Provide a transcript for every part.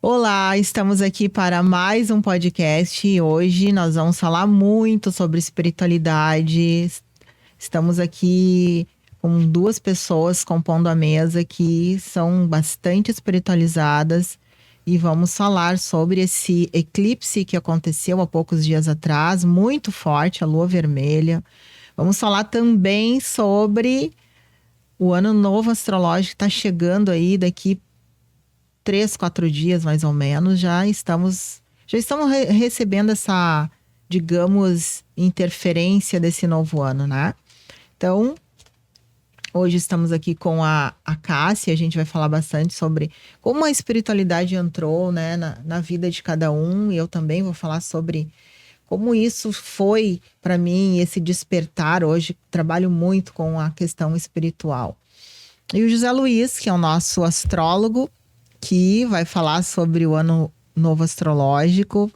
Olá, estamos aqui para mais um podcast e hoje nós vamos falar muito sobre espiritualidade. Estamos aqui com duas pessoas compondo a mesa que são bastante espiritualizadas e vamos falar sobre esse eclipse que aconteceu há poucos dias atrás, muito forte, a lua vermelha. Vamos falar também sobre o ano novo astrológico que está chegando aí daqui 3, 4 dias mais ou menos, já estamos recebendo essa, digamos, interferência desse novo ano, né? Então, hoje estamos aqui com a Cássia, a gente vai falar bastante sobre como a espiritualidade entrou, né, na vida de cada um, e eu também vou falar sobre como isso foi para mim, esse despertar. Hoje trabalho muito com a questão espiritual. E o José Luiz, que é o nosso astrólogo, que vai falar sobre o ano novo astrológico,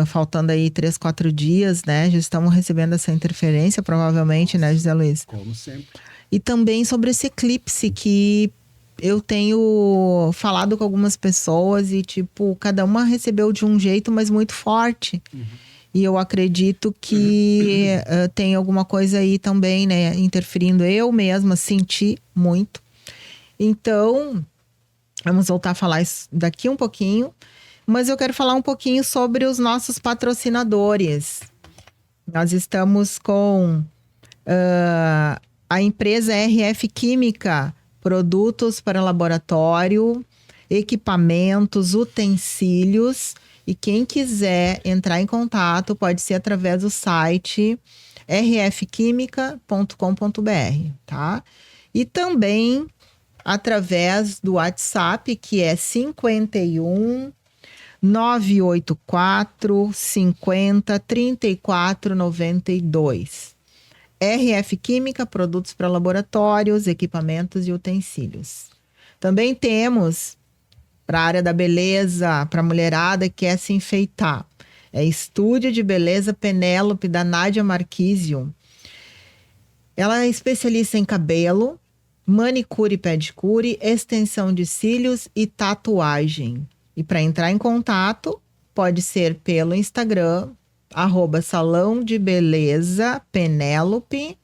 faltando aí 3, 4 dias, né? Já estamos recebendo essa interferência, provavelmente, né, José Luiz? Como sempre. E também sobre esse eclipse que eu tenho falado com algumas pessoas e, tipo, cada uma recebeu de um jeito, mas muito forte. E eu acredito que tem alguma coisa aí também, né, interferindo. Eu mesma senti muito. Então, vamos voltar a falar isso daqui um pouquinho. Mas eu quero falar um pouquinho sobre os nossos patrocinadores. Nós estamos com a empresa RF Química, produtos para laboratório, equipamentos, utensílios. E quem quiser entrar em contato pode ser através do site rfquimica.com.br, tá? E também através do WhatsApp, que é 51 984 50 34 92. RF Química, produtos para laboratórios, equipamentos e utensílios. Também temos para a área da beleza, para a mulherada que quer se enfeitar. É Estúdio de Beleza Penélope, da Nádia Marquísio. Ela é especialista em cabelo, manicure e pedicure, extensão de cílios e tatuagem. E para entrar em contato, pode ser pelo Instagram, @salão de beleza Penélope,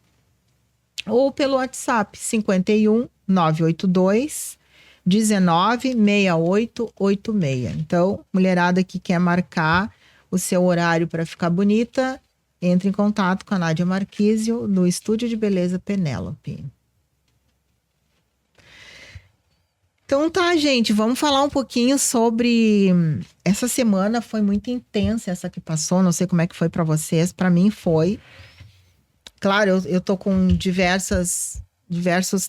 ou pelo WhatsApp 51 982 19 6886. Então, mulherada que quer marcar o seu horário para ficar bonita, entre em contato com a Nádia Marquísio no Estúdio de Beleza Penélope. Então tá, gente, vamos falar um pouquinho sobre essa semana. Foi muito intensa essa que passou, não sei como é que foi para vocês, para mim foi. Claro, eu tô com diversos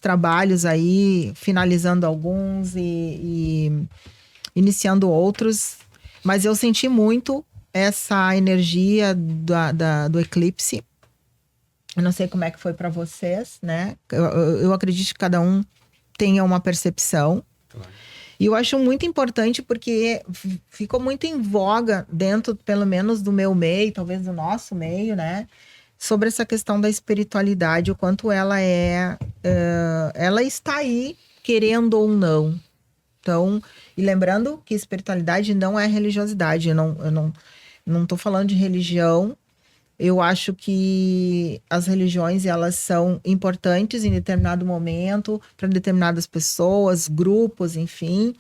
trabalhos aí, finalizando alguns e iniciando outros, mas eu senti muito essa energia do eclipse. Eu não sei como é que foi para vocês, né? Eu acredito que cada um tenha uma percepção. Claro. E eu acho muito importante porque ficou muito em voga dentro, pelo menos do meu meio, talvez do nosso meio, né? Sobre essa questão da espiritualidade, o quanto ela ela está aí, querendo ou não. Então, e lembrando que espiritualidade não é religiosidade. Eu não tô falando de religião. Eu acho que as religiões, elas são importantes em determinado momento, para determinadas pessoas, grupos, enfim.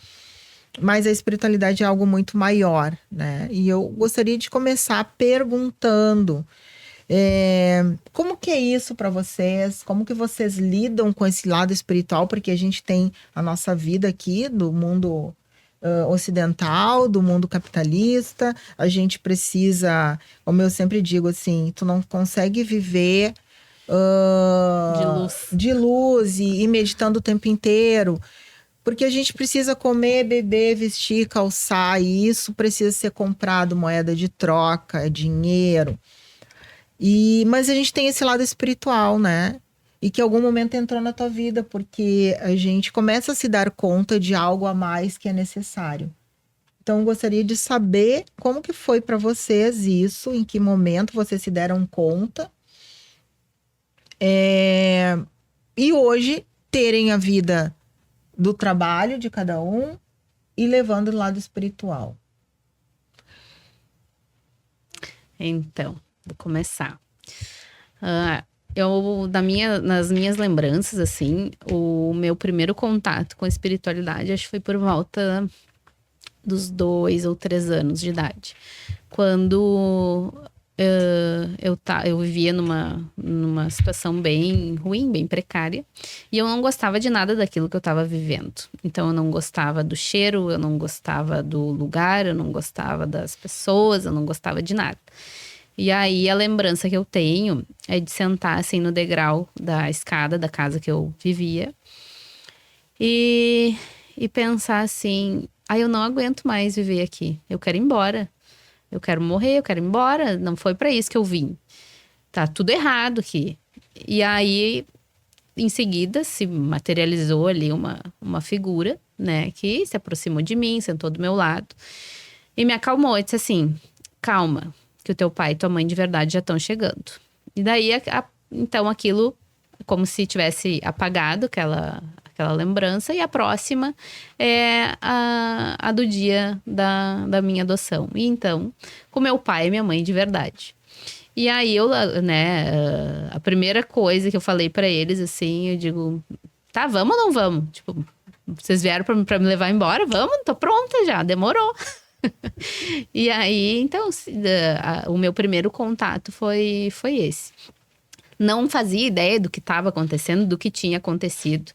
Mas a espiritualidade é algo muito maior, né? E eu gostaria de começar perguntando, como que é isso para vocês? Como que vocês lidam com esse lado espiritual? Porque a gente tem a nossa vida aqui do mundo ocidental, do mundo capitalista. A gente precisa, como eu sempre digo assim, tu não consegue viver de luz e meditando o tempo inteiro, porque a gente precisa comer, beber, vestir, calçar, e isso precisa ser comprado, moeda de troca, dinheiro. Mas a gente tem esse lado espiritual, né? E que em algum momento entrou na tua vida, porque a gente começa a se dar conta de algo a mais que é necessário. Então, eu gostaria de saber como que foi para vocês isso, em que momento vocês se deram conta. E hoje terem a vida do trabalho de cada um e levando o lado espiritual? Então, vou começar. Nas minhas lembranças, assim, o meu primeiro contato com a espiritualidade, acho que foi por volta dos 2 ou 3 anos de idade. Quando eu vivia numa situação bem ruim, bem precária, e eu não gostava de nada daquilo que eu estava vivendo. Então, eu não gostava do cheiro, eu não gostava do lugar, eu não gostava das pessoas, eu não gostava de nada. E aí, a lembrança que eu tenho é de sentar, assim, no degrau da escada da casa que eu vivia e pensar assim: eu não aguento mais viver aqui, eu quero ir embora. Eu quero morrer, eu quero ir embora. Não foi para isso que eu vim. Tá tudo errado aqui. E aí, em seguida, se materializou ali uma figura, né? Que se aproximou de mim, sentou do meu lado. E me acalmou. E disse assim: calma, que o teu pai e tua mãe de verdade já estão chegando. E daí, então, aquilo, como se tivesse apagado aquela lembrança. E a próxima é a do dia da minha adoção. E então, com meu pai e minha mãe de verdade. E aí a primeira coisa que eu falei pra eles, assim, eu digo: tá, vamos ou não vamos? Tipo, vocês vieram pra me levar embora? Vamos, tô pronta já, demorou. E aí, então, o meu primeiro contato foi esse. Não fazia ideia do que estava acontecendo, do que tinha acontecido.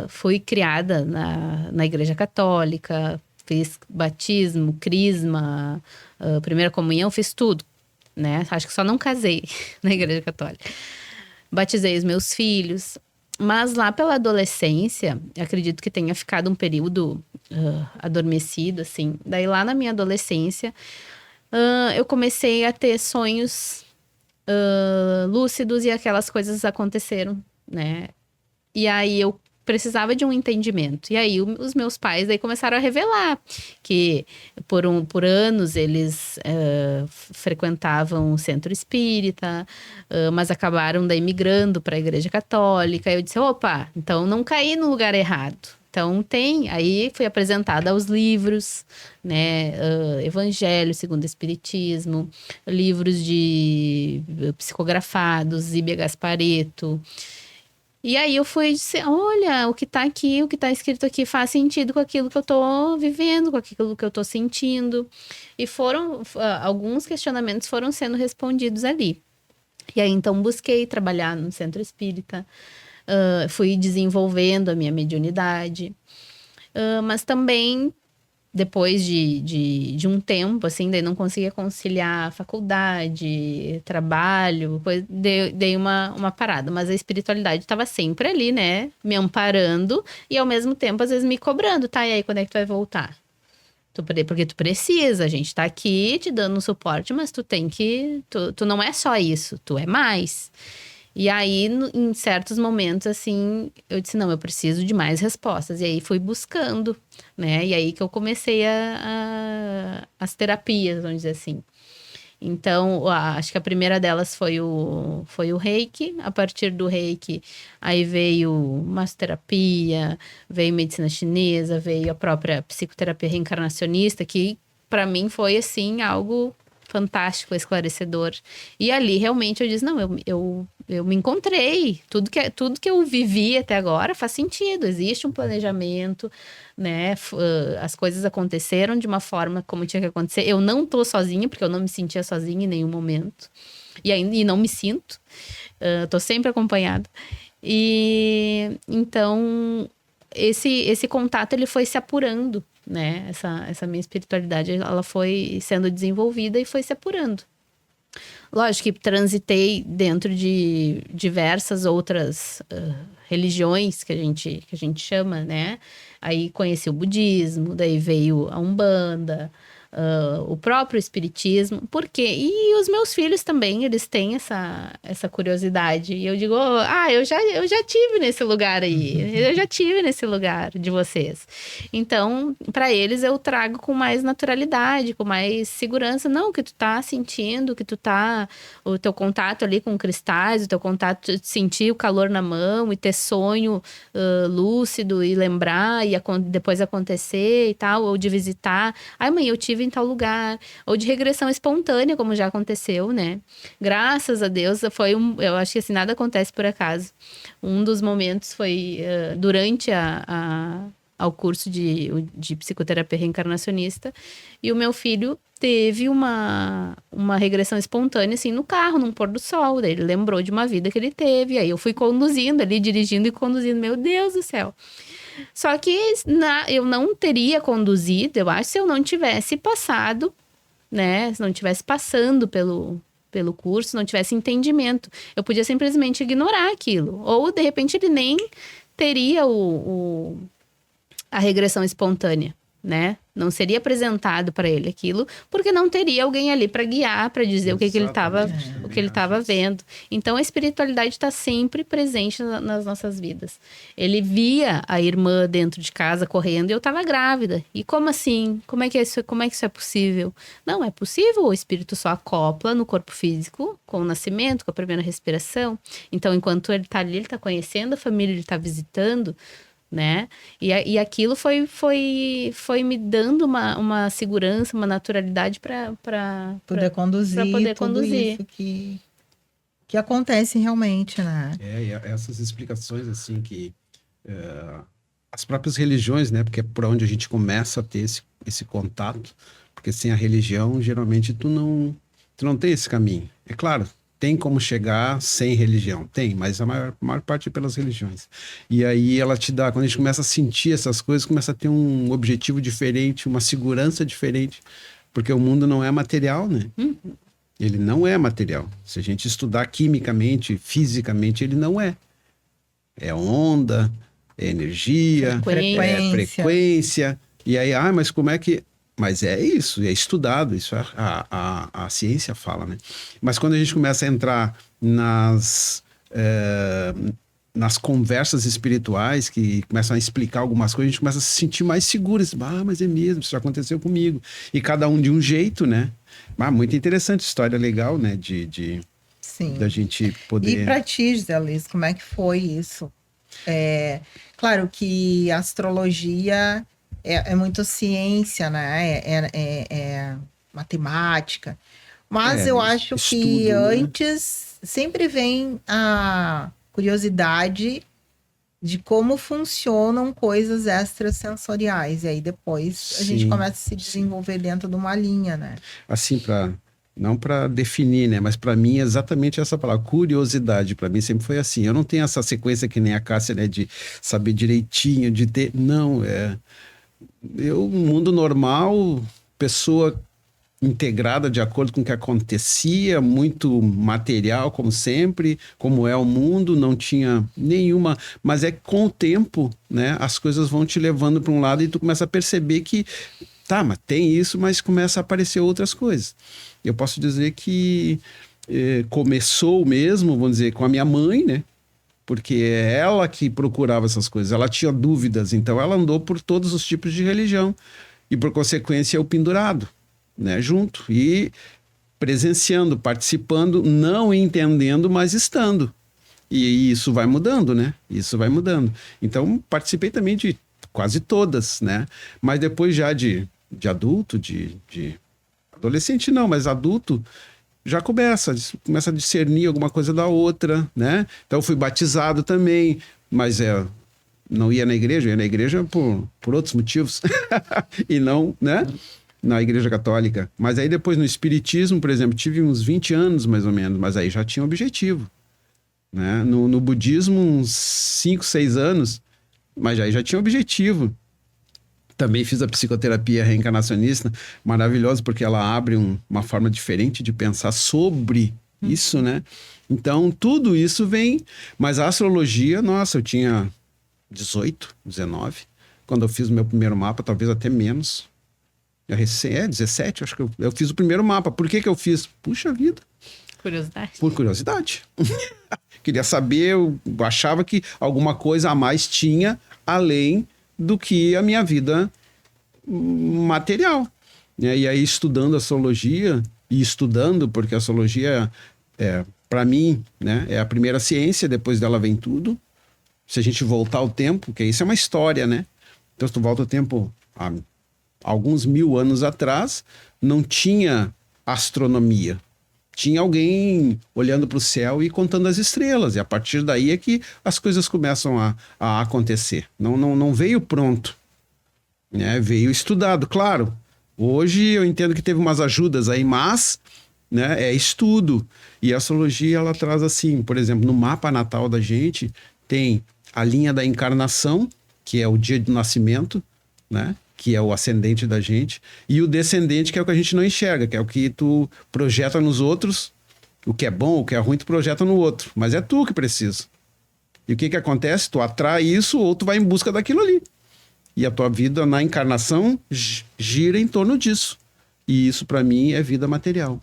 Fui criada na Igreja Católica, fiz batismo, crisma, primeira comunhão, fiz tudo, né? Acho que só não casei na Igreja Católica. Batizei os meus filhos, mas lá pela adolescência, acredito que tenha ficado um período adormecido, assim. Daí lá na minha adolescência, eu comecei a ter sonhos lúcidos e aquelas coisas aconteceram, né? E aí eu precisava de um entendimento. E aí os meus pais daí começaram a revelar que por anos eles frequentavam o centro espírita, mas acabaram daí migrando para a Igreja Católica. Eu disse: opa, então não caí no lugar errado. Então aí fui apresentada aos livros, né, Evangelho segundo o Espiritismo, livros de psicografados, Zíbia Gasparetto. E aí eu fui dizer: olha, o que tá aqui, o que tá escrito aqui faz sentido com aquilo que eu tô vivendo, com aquilo que eu tô sentindo. E alguns questionamentos foram sendo respondidos ali. E aí então busquei trabalhar no centro espírita, fui desenvolvendo a minha mediunidade, mas também depois de um tempo, assim, daí não conseguia conciliar faculdade, trabalho, dei uma parada. Mas a espiritualidade estava sempre ali, né? Me amparando e ao mesmo tempo, às vezes, me cobrando. Tá, e aí, quando é que tu vai voltar? Porque tu precisa, a gente tá aqui te dando um suporte, mas tu tem que... Tu não é só isso, tu é mais. E aí, em certos momentos, assim, eu disse: não, eu preciso de mais respostas. E aí fui buscando, né? E aí que eu comecei as terapias, vamos dizer assim. Então, acho que a primeira delas foi o Reiki. A partir do Reiki, aí veio massoterapia, veio medicina chinesa, veio a própria psicoterapia reencarnacionista, que para mim foi, assim, algo fantástico, esclarecedor. E ali, realmente, eu disse: não, eu me encontrei. Tudo que eu vivi até agora faz sentido. Existe um planejamento, né? As coisas aconteceram de uma forma como tinha que acontecer. Eu não tô sozinha, porque eu não me sentia sozinha em nenhum momento. E não me sinto. Tô sempre acompanhada. E então esse contato ele foi se apurando, né? Essa minha espiritualidade, ela foi sendo desenvolvida e foi se apurando. Lógico que transitei dentro de diversas outras religiões que a gente chama, né? Aí conheci o budismo, daí veio a Umbanda, o próprio espiritismo. Por quê? E os meus filhos também, eles têm essa curiosidade. E eu digo, eu já tive nesse lugar aí. Eu já tive nesse lugar de vocês. Então, para eles, eu trago com mais naturalidade, com mais segurança. Não, o que tu tá sentindo, o teu contato ali com cristais, o teu contato de sentir o calor na mão e ter sonho lúcido e lembrar e depois acontecer e tal, ou de visitar. Ai, mãe, eu tive em tal lugar. Ou de regressão espontânea, como já aconteceu, né? Graças a Deus, eu acho que assim, nada acontece por acaso. Um dos momentos foi durante ao curso de psicoterapia reencarnacionista, e o meu filho teve uma regressão espontânea, assim, no carro, num pôr do sol. Daí ele lembrou de uma vida que ele teve, aí eu fui conduzindo ali, dirigindo e conduzindo. Meu Deus do céu! Só que eu não teria conduzido, eu acho, se eu não tivesse passado, né? Se não tivesse passando pelo curso, não tivesse entendimento. Eu podia simplesmente ignorar aquilo. Ou, de repente, ele nem teria a regressão espontânea, né? Não seria apresentado para ele aquilo, porque não teria alguém ali para guiar, para dizer o que ele estava vendo. Então a espiritualidade está sempre presente nas nossas vidas. Ele via a irmã dentro de casa correndo e eu estava grávida. E como assim? Como é que isso é possível? Não é possível. O espírito só acopla no corpo físico com o nascimento, com a primeira respiração. Então, enquanto ele está ali, ele está conhecendo a família, ele está visitando, né? E aquilo foi me dando uma segurança, uma naturalidade para poder conduzir tudo isso que acontece realmente, né? E essas explicações, assim, que as próprias religiões, né? Porque é por onde a gente começa a ter esse contato, porque sem a religião, geralmente tu não tem esse caminho. É claro, tem como chegar sem religião, tem, mas a maior parte é pelas religiões. E aí ela te dá, quando a gente começa a sentir essas coisas, começa a ter um objetivo diferente, uma segurança diferente, porque o mundo não é material, né? Ele não é material. Se a gente estudar quimicamente, fisicamente, ele não é. É onda, é energia, é frequência. E aí, mas como é que... Mas é isso, é estudado, isso a ciência fala, né? Mas quando a gente começa a entrar nas conversas espirituais, que começam a explicar algumas coisas, a gente começa a se sentir mais seguro. Mas é mesmo, isso já aconteceu comigo. E cada um de um jeito, né? Muito interessante, história legal, né? Sim. Da gente poder... E para ti, José Luiz, como é que foi isso? Claro que a astrologia... É muito ciência, né? É matemática. Mas eu acho estudo, que né? antes sempre vem a curiosidade de como funcionam coisas extrasensoriais. E aí depois a gente começa a se desenvolver dentro de uma linha, né? Assim, não para definir, né? Mas para mim é exatamente essa palavra, curiosidade. Para mim sempre foi assim. Eu não tenho essa sequência que nem a Cássia, né? De saber direitinho, de ter... Não, mundo normal, pessoa integrada de acordo com o que acontecia, muito material, como sempre, como é o mundo, não tinha nenhuma... Mas é que com o tempo, né, as coisas vão te levando para um lado e tu começa a perceber que, mas tem isso, mas começa a aparecer outras coisas. Eu posso dizer que começou mesmo, vamos dizer, com a minha mãe, né? Porque é ela que procurava essas coisas, ela tinha dúvidas, então ela andou por todos os tipos de religião e, por consequência, eu pendurado, né, junto e presenciando, participando, não entendendo, mas estando. E isso vai mudando, né? Isso vai mudando. Então, participei também de quase todas, né? Mas depois já de adulto, de adolescente não, mas adulto, já começa a discernir alguma coisa da outra, né? Então eu fui batizado também, mas não ia na igreja, eu ia na igreja por outros motivos, e não, né? Na igreja católica. Mas aí depois no espiritismo, por exemplo, tive uns 20 anos mais ou menos, mas aí já tinha um objetivo, né? No budismo, uns 5, 6 anos, mas aí já tinha um objetivo. Também fiz a psicoterapia reencarnacionista, maravilhosa, porque ela abre uma forma diferente de pensar sobre isso, né? Então, tudo isso vem... Mas a astrologia, nossa, eu tinha 18, 19, quando eu fiz o meu primeiro mapa, talvez até menos. É 17, acho que eu fiz o primeiro mapa. Por que eu fiz? Puxa vida. Curiosidade. Por curiosidade. Queria saber, eu achava que alguma coisa a mais tinha além do que a minha vida material. Né? E aí, estudando astrologia, porque a astrologia, para mim, né, é a primeira ciência, depois dela vem tudo. Se a gente voltar ao tempo, que isso é uma história, né? Então, se tu volta ao tempo, há alguns 1000 anos atrás, não tinha astronomia. Tinha alguém olhando para o céu e contando as estrelas. E a partir daí é que as coisas começam a acontecer. Não veio pronto. Né? Veio estudado, claro. Hoje eu entendo que teve umas ajudas aí, mas, né, é estudo. E a astrologia, ela traz assim, por exemplo, no mapa natal da gente, tem a linha da encarnação, que é o dia do nascimento, né? Que é o ascendente da gente, e o descendente, que é o que a gente não enxerga, que é o que tu projeta nos outros, o que é bom, o que é ruim, tu projeta no outro, mas é tu que precisa. E o que acontece? Tu atrai isso ou tu vai em busca daquilo ali. E a tua vida na encarnação gira em torno disso. E isso, para mim, é vida material.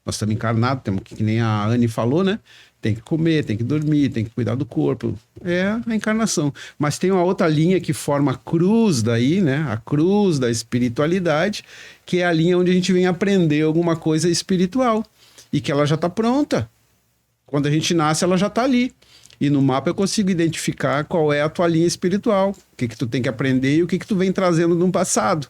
Nós estamos encarnados, temos que nem a Anne falou, né? Tem que comer, tem que dormir, tem que cuidar do corpo. É a encarnação. Mas tem uma outra linha que forma a cruz daí, né? A cruz da espiritualidade, que é a linha onde a gente vem aprender alguma coisa espiritual. E que ela já está pronta. Quando a gente nasce, ela já está ali. E no mapa eu consigo identificar qual é a tua linha espiritual. O que tu tem que aprender e o que tu vem trazendo no passado.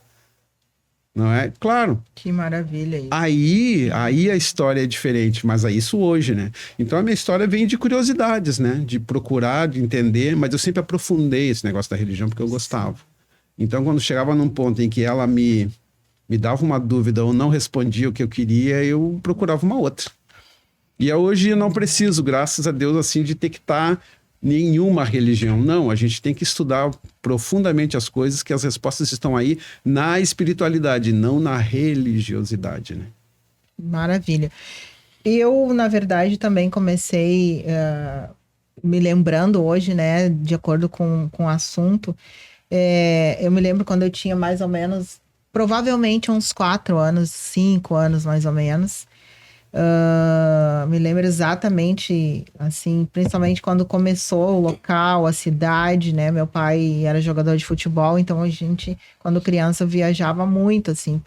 Não é? Claro. Que maravilha isso. Aí a história é diferente, mas é isso hoje, né? Então a minha história vem de curiosidades, né? De procurar, de entender, mas eu sempre aprofundei esse negócio da religião porque eu gostava. Então quando chegava num ponto em que ela me dava uma dúvida ou não respondia o que eu queria, eu procurava uma outra. E hoje eu não preciso, graças a Deus, assim, de ter que estar nenhuma religião. Não, a gente tem que estudar profundamente as coisas, que as respostas estão aí na espiritualidade, não na religiosidade, né? Maravilha. Eu, na verdade, também comecei me lembrando hoje, né, de acordo com o assunto, eu me lembro quando eu tinha mais ou menos, provavelmente uns 4 anos, 5 anos mais ou menos. Me lembro exatamente, assim, principalmente quando começou o local, a cidade, né? Meu pai era jogador de futebol, então a gente, quando criança, viajava muito, assim,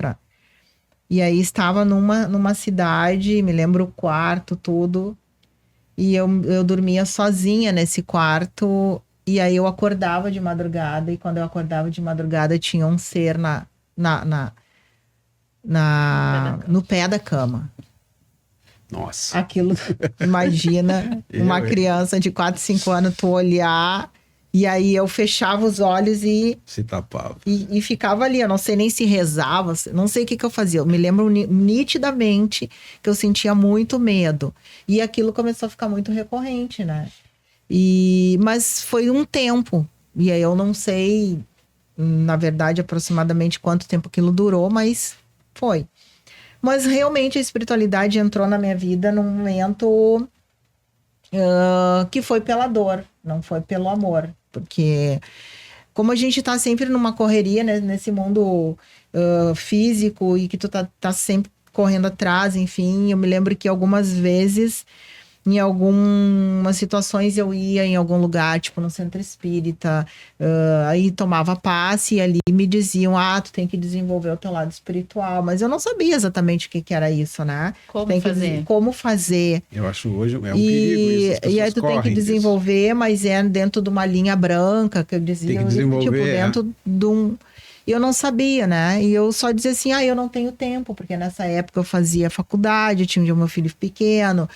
E aí estava numa cidade, me lembro o quarto, tudo, e eu dormia sozinha nesse quarto, e aí eu acordava de madrugada, e quando eu acordava de madrugada tinha um ser no pé da cama. Nossa. Aquilo, imagina, uma criança de 4, 5 anos, tu olhar, e aí eu fechava os olhos e... Se tapava. E ficava ali, eu não sei nem se rezava, não sei o que eu fazia. Eu me lembro nitidamente que eu sentia muito medo. E aquilo começou a ficar muito recorrente, né? Mas foi um tempo, e aí eu não sei, na verdade, aproximadamente quanto tempo aquilo durou, mas foi. Mas realmente a espiritualidade entrou na minha vida num momento que foi pela dor, não foi pelo amor. Porque como a gente tá sempre numa correria, né, nesse mundo físico e que tu tá sempre correndo atrás, enfim, eu me lembro que algumas vezes, em algumas situações eu ia em algum lugar, tipo no centro espírita, aí tomava passe e ali me diziam, tu tem que desenvolver o teu lado espiritual, mas eu não sabia exatamente o que era isso, né? Como fazer. Eu acho hoje é um perigo isso. E aí tu tem que desenvolver, mas é dentro de uma linha branca, que eu dizia, tem que desenvolver, tipo, dentro de um... Eu não sabia, né? E eu só dizia assim, eu não tenho tempo, porque nessa época eu fazia faculdade, tinha o meu filho pequeno,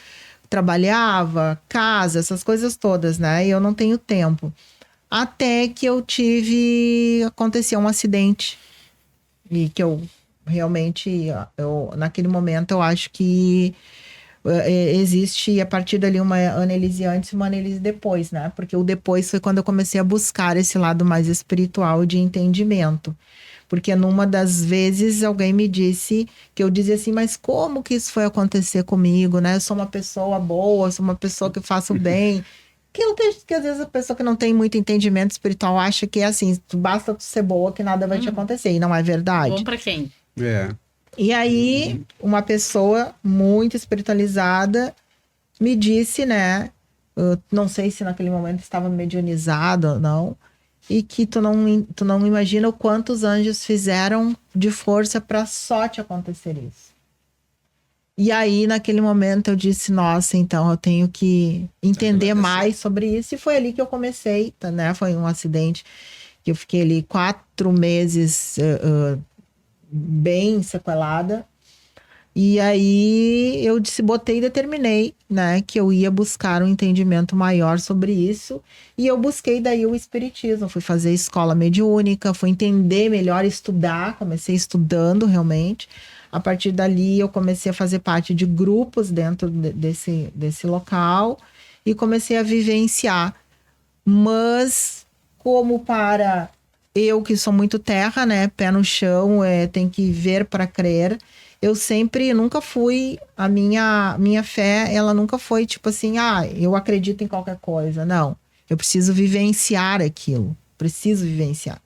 trabalhava, casa, essas coisas todas, né? E eu não tenho tempo. Até que aconteceu um acidente. E que eu realmente, naquele momento, eu acho que existe, a partir dali, uma análise antes e uma análise depois, né? Porque o depois foi quando eu comecei a buscar esse lado mais espiritual de entendimento. Porque numa das vezes alguém me disse, que eu dizia assim, mas como que isso foi acontecer comigo, né? Eu sou uma pessoa boa, sou uma pessoa que faço bem. Que às vezes a pessoa que não tem muito entendimento espiritual acha que é assim, basta tu ser boa que nada vai te acontecer. E não é verdade. Bom pra quem? É. E aí, uma pessoa muito espiritualizada me disse, né? Eu não sei se naquele momento estava medianizado ou não, e que tu não imagina o quanto os anjos fizeram de força para só te acontecer isso. E aí, naquele momento, eu disse, nossa, então eu tenho que entender mais sobre isso. E foi ali que eu comecei, né? Foi um acidente que eu fiquei ali 4 meses bem sequelada. E aí eu botei e determinei, né, que eu ia buscar um entendimento maior sobre isso. E eu busquei daí o espiritismo, fui fazer escola mediúnica, fui entender melhor, estudar, comecei estudando realmente. A partir dali eu comecei a fazer parte de grupos dentro desse local e comecei a vivenciar. Mas como para eu que sou muito terra, né, pé no chão, tem que ver para crer. Eu nunca fui, a minha fé, ela nunca foi tipo assim, eu acredito em qualquer coisa. Não, eu preciso vivenciar aquilo, preciso vivenciar.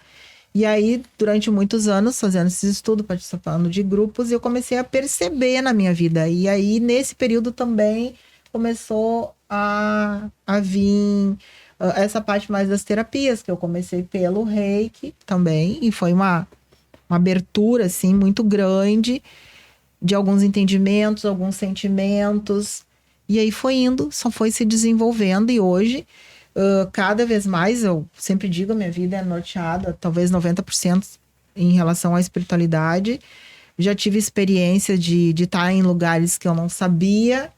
E aí, durante muitos anos, fazendo esses estudos, participando de grupos, eu comecei a perceber na minha vida. E aí, nesse período também, começou a vir essa parte mais das terapias, que eu comecei pelo Reiki também, e foi uma abertura, assim, muito grande, de alguns entendimentos, alguns sentimentos, e aí foi indo, só foi se desenvolvendo, e hoje, cada vez mais, eu sempre digo, a minha vida é norteada, talvez 90% em relação à espiritualidade. Já tive experiência de estar em lugares que eu não sabia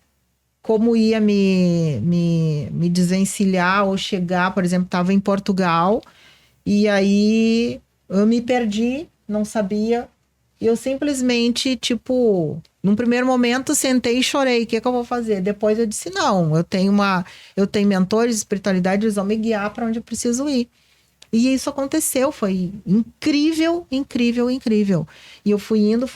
como ia me desvencilhar ou chegar, por exemplo, estava em Portugal, e aí eu me perdi, não sabia. E eu simplesmente, tipo, num primeiro momento, sentei e chorei. O que é que eu vou fazer? Depois eu disse, não, eu tenho mentores de espiritualidade, eles vão me guiar para onde eu preciso ir. E isso aconteceu, foi incrível, incrível, incrível. E eu fui indo,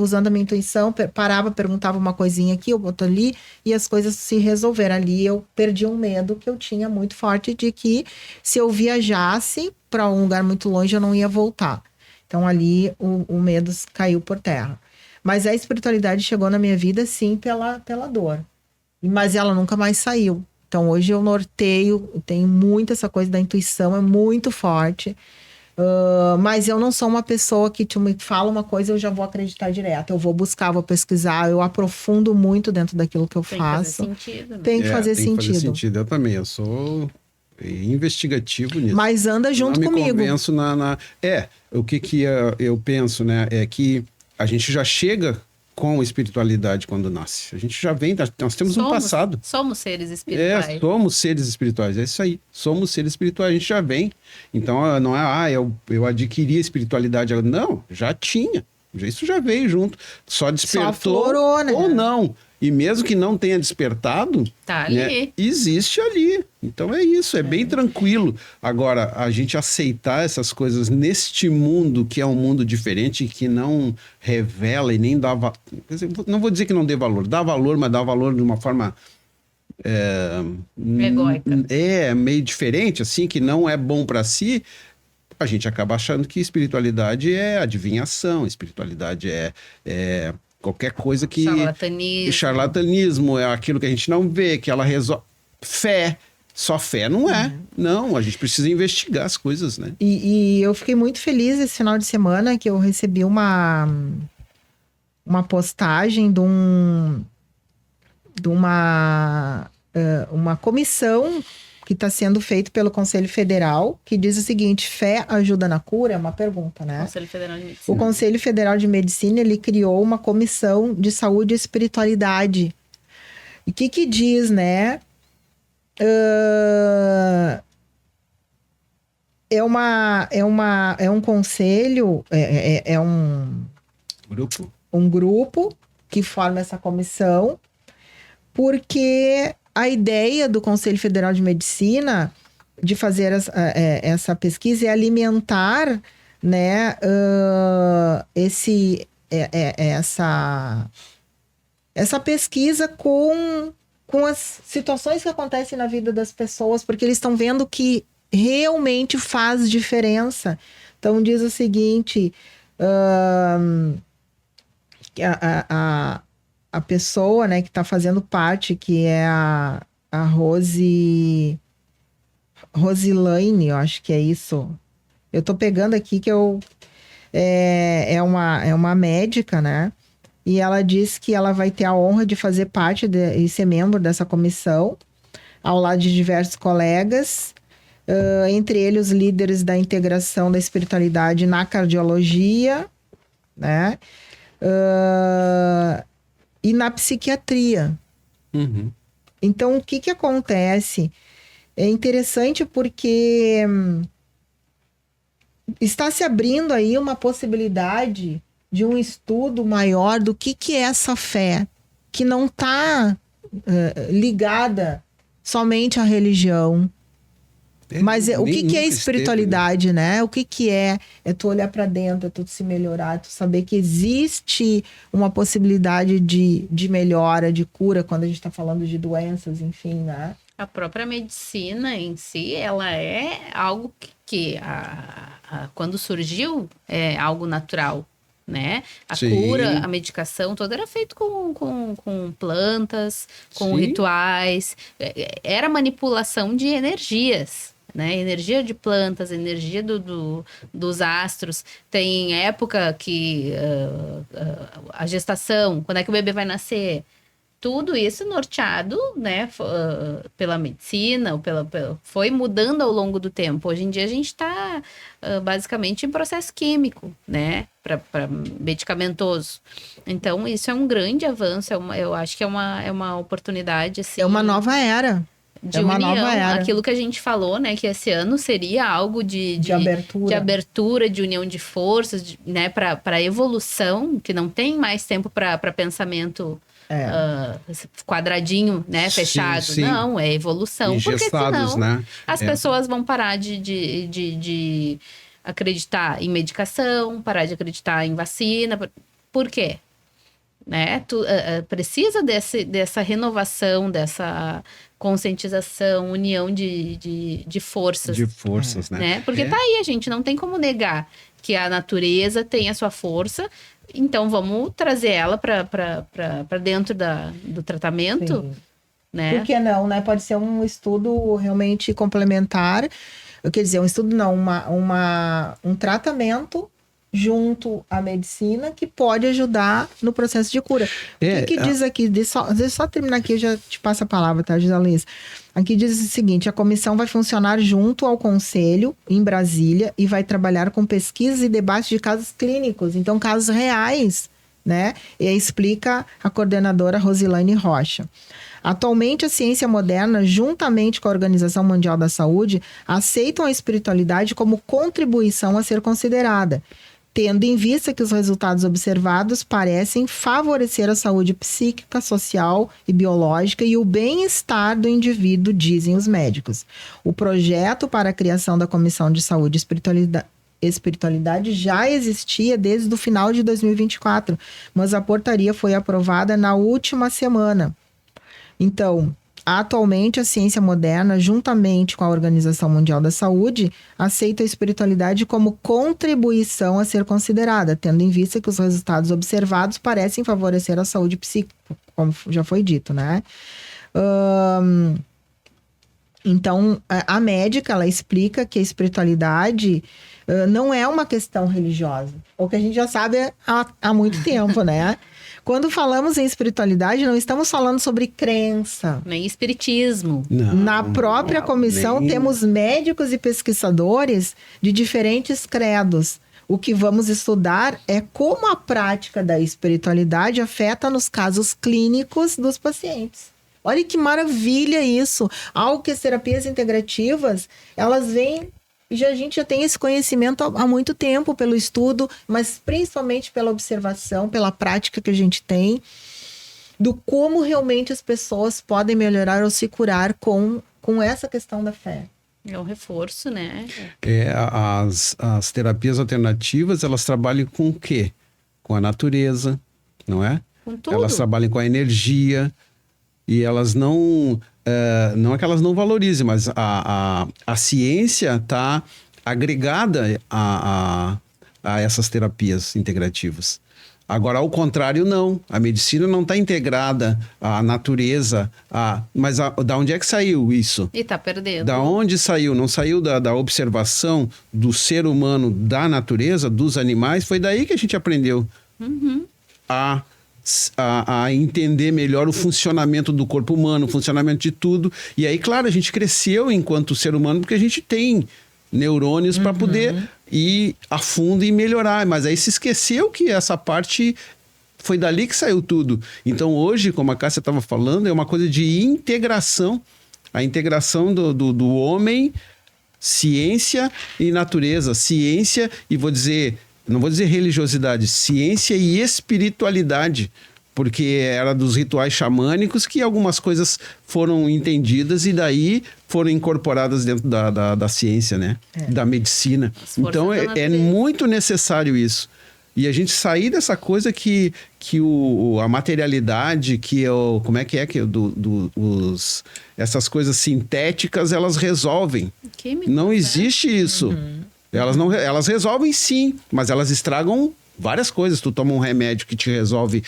usando a minha intuição, parava, perguntava uma coisinha aqui, eu boto ali, e as coisas se resolveram. Ali eu perdi um medo que eu tinha muito forte de que se eu viajasse para um lugar muito longe, eu não ia voltar. Então ali o medo caiu por terra. Mas a espiritualidade chegou na minha vida, sim, pela dor. Mas ela nunca mais saiu. Então hoje eu norteio, eu tenho muito essa coisa da intuição, é muito forte. Mas eu não sou uma pessoa que tu me fala uma coisa eu já vou acreditar direto. Eu vou buscar, vou pesquisar, eu aprofundo muito dentro daquilo que eu faço. Tem que fazer sentido, né? Tem que fazer tem sentido. Que fazer sentido. Eu também, eu sou investigativo nisso. Mas anda junto comigo. Não me convenço o que eu penso, né? É que a gente já chega com espiritualidade quando nasce. A gente já vem, nós temos um passado. Somos seres espirituais. Somos seres espirituais, é isso aí. Somos seres espirituais, a gente já vem. Então, não é, eu adquiri a espiritualidade. Não, já tinha. Isso já veio junto. Só despertou Só aflorou, né? Ou não. E mesmo que não tenha despertado, tá ali. Né, existe ali. Então é isso, é bem tranquilo. Agora, a gente aceitar essas coisas neste mundo, que é um mundo diferente, que não revela e nem dá valor. Não vou dizer que não dê valor, dá valor, mas dá valor de uma forma egóica. Meio diferente, assim, que não é bom para si. A gente acaba achando que espiritualidade é adivinhação, espiritualidade é qualquer coisa que... Charlatanismo é aquilo que a gente não vê, que ela resolve. Fé. Só fé não é. Não, a gente precisa investigar as coisas, né? E eu fiquei muito feliz esse final de semana que eu recebi uma postagem de uma comissão que está sendo feita pelo Conselho Federal, que diz o seguinte: fé ajuda na cura? É uma pergunta, né? Conselho Federal de Medicina. O Conselho Federal de Medicina, ele criou uma comissão de saúde e espiritualidade. E o que diz, né? É um conselho, um grupo que forma essa comissão, porque a ideia do Conselho Federal de Medicina de fazer essa pesquisa é alimentar, né, essa pesquisa com as situações que acontecem na vida das pessoas, porque eles estão vendo que realmente faz diferença. Então diz o seguinte: a pessoa, né, que está fazendo parte, que é a Rosilaine, eu acho que é isso. Eu tô pegando aqui que é uma médica, né? E ela diz que ela vai ter a honra de fazer parte e ser membro dessa comissão, ao lado de diversos colegas, entre eles os líderes da integração da espiritualidade na cardiologia, né? E na psiquiatria. Uhum. Então, o que acontece? É interessante porque está se abrindo aí uma possibilidade de um estudo maior do que é essa fé, que não está ligada somente à religião. Mas o que é espiritualidade, né? O que é? É tu olhar para dentro, é tu se melhorar, é tu saber que existe uma possibilidade de melhora, de cura, quando a gente está falando de doenças, enfim, né? A própria medicina em si, ela é algo que quando surgiu, é algo natural, né? A Sim. cura, a medicação, toda era feito com plantas, com Sim. rituais. Era manipulação de energias, né? Energia de plantas, energia dos astros. Tem época que a gestação, quando é que o bebê vai nascer? Tudo isso norteado, né, pela medicina, foi mudando ao longo do tempo. Hoje em dia a gente está basicamente em processo químico, né, para medicamentoso. Então isso é um grande avanço, eu acho que é uma oportunidade assim. É uma nova era. De união, nova era. Aquilo que a gente falou, né, que esse ano seria algo de abertura. De abertura, de união de forças, né, para evolução, que não tem mais tempo para pensamento quadradinho, né, fechado. Sim. Não, é evolução. Engessados, porque senão né? as pessoas vão parar de acreditar em medicação, parar de acreditar em vacina. Por quê? Né? Precisa dessa renovação, dessa conscientização, união de forças. De forças, né? Porque tá aí, a gente não tem como negar que a natureza tem a sua força, então vamos trazer ela para dentro do tratamento. Sim. Né? Por que não, né? Pode ser um estudo realmente complementar, quer dizer, um estudo não, um tratamento junto à medicina que pode ajudar no processo de cura. O que diz aqui? Deixa eu só terminar aqui, eu já te passo a palavra, tá, Gisalins? Aqui diz o seguinte: a comissão vai funcionar junto ao conselho em Brasília e vai trabalhar com pesquisas e debates de casos clínicos, então casos reais, né? E aí explica a coordenadora Rosilaine Rocha. Atualmente, a ciência moderna, juntamente com a Organização Mundial da Saúde, aceitam a espiritualidade como contribuição a ser considerada, tendo em vista que os resultados observados parecem favorecer a saúde psíquica, social e biológica e o bem-estar do indivíduo, dizem os médicos. O projeto para a criação da Comissão de Saúde e Espiritualidade já existia desde o final de 2024, mas a portaria foi aprovada na última semana. Então, atualmente, a ciência moderna, juntamente com a Organização Mundial da Saúde, aceita a espiritualidade como contribuição a ser considerada, tendo em vista que os resultados observados parecem favorecer a saúde psíquica, como já foi dito, né? Então, a médica, ela explica que a espiritualidade não é uma questão religiosa, o que a gente já sabe há muito tempo, né? Quando falamos em espiritualidade, não estamos falando sobre crença. Nem espiritismo. Não, Na própria comissão, temos médicos e pesquisadores de diferentes credos. O que vamos estudar é como a prática da espiritualidade afeta nos casos clínicos dos pacientes. Olha que maravilha isso! Algo que as terapias integrativas, elas vêm... A gente já tem esse conhecimento há muito tempo pelo estudo, mas principalmente pela observação, pela prática que a gente tem, do como realmente as pessoas podem melhorar ou se curar com essa questão da fé. É um reforço, né? As terapias alternativas, elas trabalham com o quê? Com a natureza, não é? Com tudo. Elas trabalham com a energia e elas não é que elas não valorizem, mas a ciência está agregada a essas terapias integrativas. Agora, ao contrário, não. A medicina não está integrada à natureza. Mas da onde é que saiu isso? E tá perdendo. Da onde saiu? Não saiu da observação do ser humano, da natureza, dos animais? Foi daí que a gente aprendeu a entender melhor o funcionamento do corpo humano, o funcionamento de tudo. E aí, claro, a gente cresceu enquanto ser humano porque a gente tem neurônios para poder ir a fundo e melhorar. Mas aí se esqueceu que essa parte foi dali que saiu tudo. Então hoje, como a Cássia estava falando, é uma coisa de integração. A integração do homem, ciência e natureza. Ciência e não vou dizer religiosidade, ciência e espiritualidade. Porque era dos rituais xamânicos que algumas coisas foram entendidas e daí foram incorporadas dentro da ciência, né? Da medicina. Então, é muito necessário isso. E a gente sair dessa coisa que a materialidade, como é que essas coisas sintéticas, elas resolvem. Química, não existe isso. Elas resolvem sim, mas elas estragam várias coisas. Tu toma um remédio que te resolve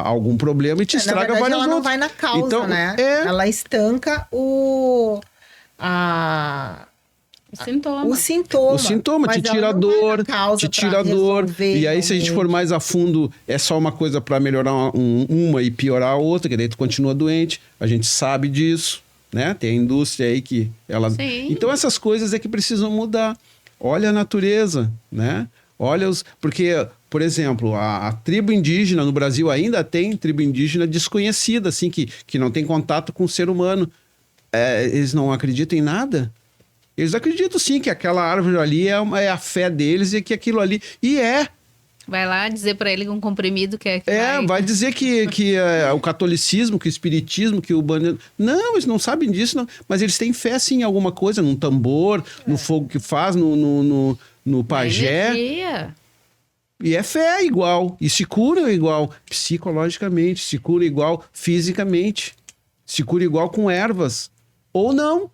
algum problema e te estraga várias outras. Ela não vai na causa, então, né? Ela estanca o sintoma. O sintoma, te tira dor, e aí se a gente for mais a fundo, é só uma coisa para melhorar uma e piorar a outra, que daí tu continua doente. A gente sabe disso, né? Tem a indústria aí que ela... Sim. Então essas coisas é que precisam mudar. Olha a natureza, né? Porque, por exemplo, a tribo indígena no Brasil ainda tem tribo indígena desconhecida, assim, que não tem contato com o ser humano. Eles não acreditam em nada. Eles acreditam sim que aquela árvore ali é a fé deles e que aquilo ali... E vai lá dizer pra ele que um comprimido que vai dizer que o catolicismo, que o espiritismo, que o bandido... Não, eles não sabem disso, não. Mas eles têm fé sim em alguma coisa, num tambor, no fogo que faz, no pajé. E é fé igual. E se cura igual psicologicamente, se cura igual fisicamente, se cura igual com ervas. Ou não.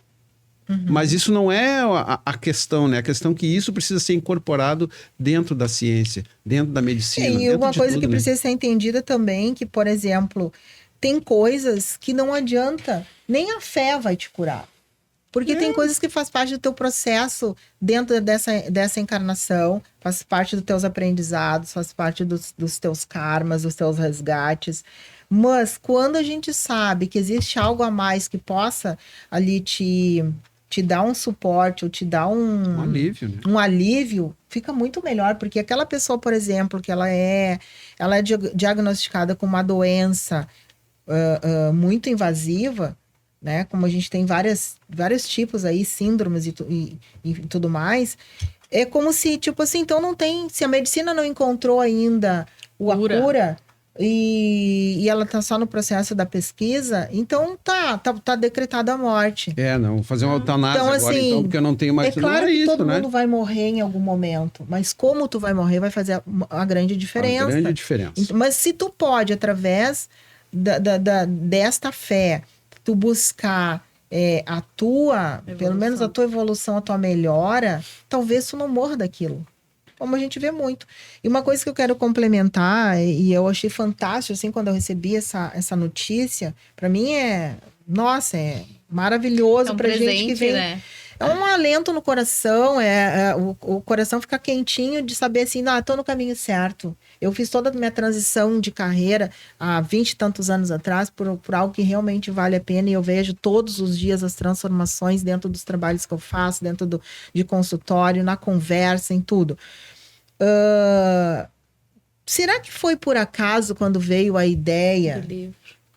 Mas isso não é a questão, né? A questão é que isso precisa ser incorporado dentro da ciência, dentro da medicina. E uma coisa que precisa ser entendida também, que, por exemplo, tem coisas que não adianta, nem a fé vai te curar. Porque tem coisas que faz parte do teu processo dentro dessa encarnação, faz parte dos teus aprendizados, faz parte dos teus karmas, dos teus resgates. Mas quando a gente sabe que existe algo a mais que possa ali te dar um suporte ou te dar um alívio, né? Um alívio, fica muito melhor. Porque aquela pessoa, por exemplo, que ela é diagnosticada com uma doença muito invasiva, né? Como a gente tem vários tipos aí, síndromes e tudo mais, é como se, tipo assim, então não tem, se a medicina não encontrou ainda a cura e ela tá só no processo da pesquisa, então tá decretada a morte. Não, fazer uma eutanásia então, agora, assim, então, porque eu não tenho mais... É claro que todo né? mundo vai morrer em algum momento, mas como tu vai morrer vai fazer a grande diferença. A grande diferença. Mas se tu pode, através desta fé, tu buscar pelo menos a tua evolução, a tua melhora, talvez tu não morra daquilo. Como a gente vê muito. E uma coisa que eu quero complementar, e eu achei fantástico, assim, quando eu recebi essa notícia, para mim é maravilhoso pra gente que vem. Né? É um alento no coração, o coração fica quentinho de saber assim, tô no caminho certo. Eu fiz toda a minha transição de carreira há 20 e tantos anos atrás por algo que realmente vale a pena, e eu vejo todos os dias as transformações dentro dos trabalhos que eu faço, dentro de consultório, na conversa, em tudo. Será que foi por acaso quando veio a ideia,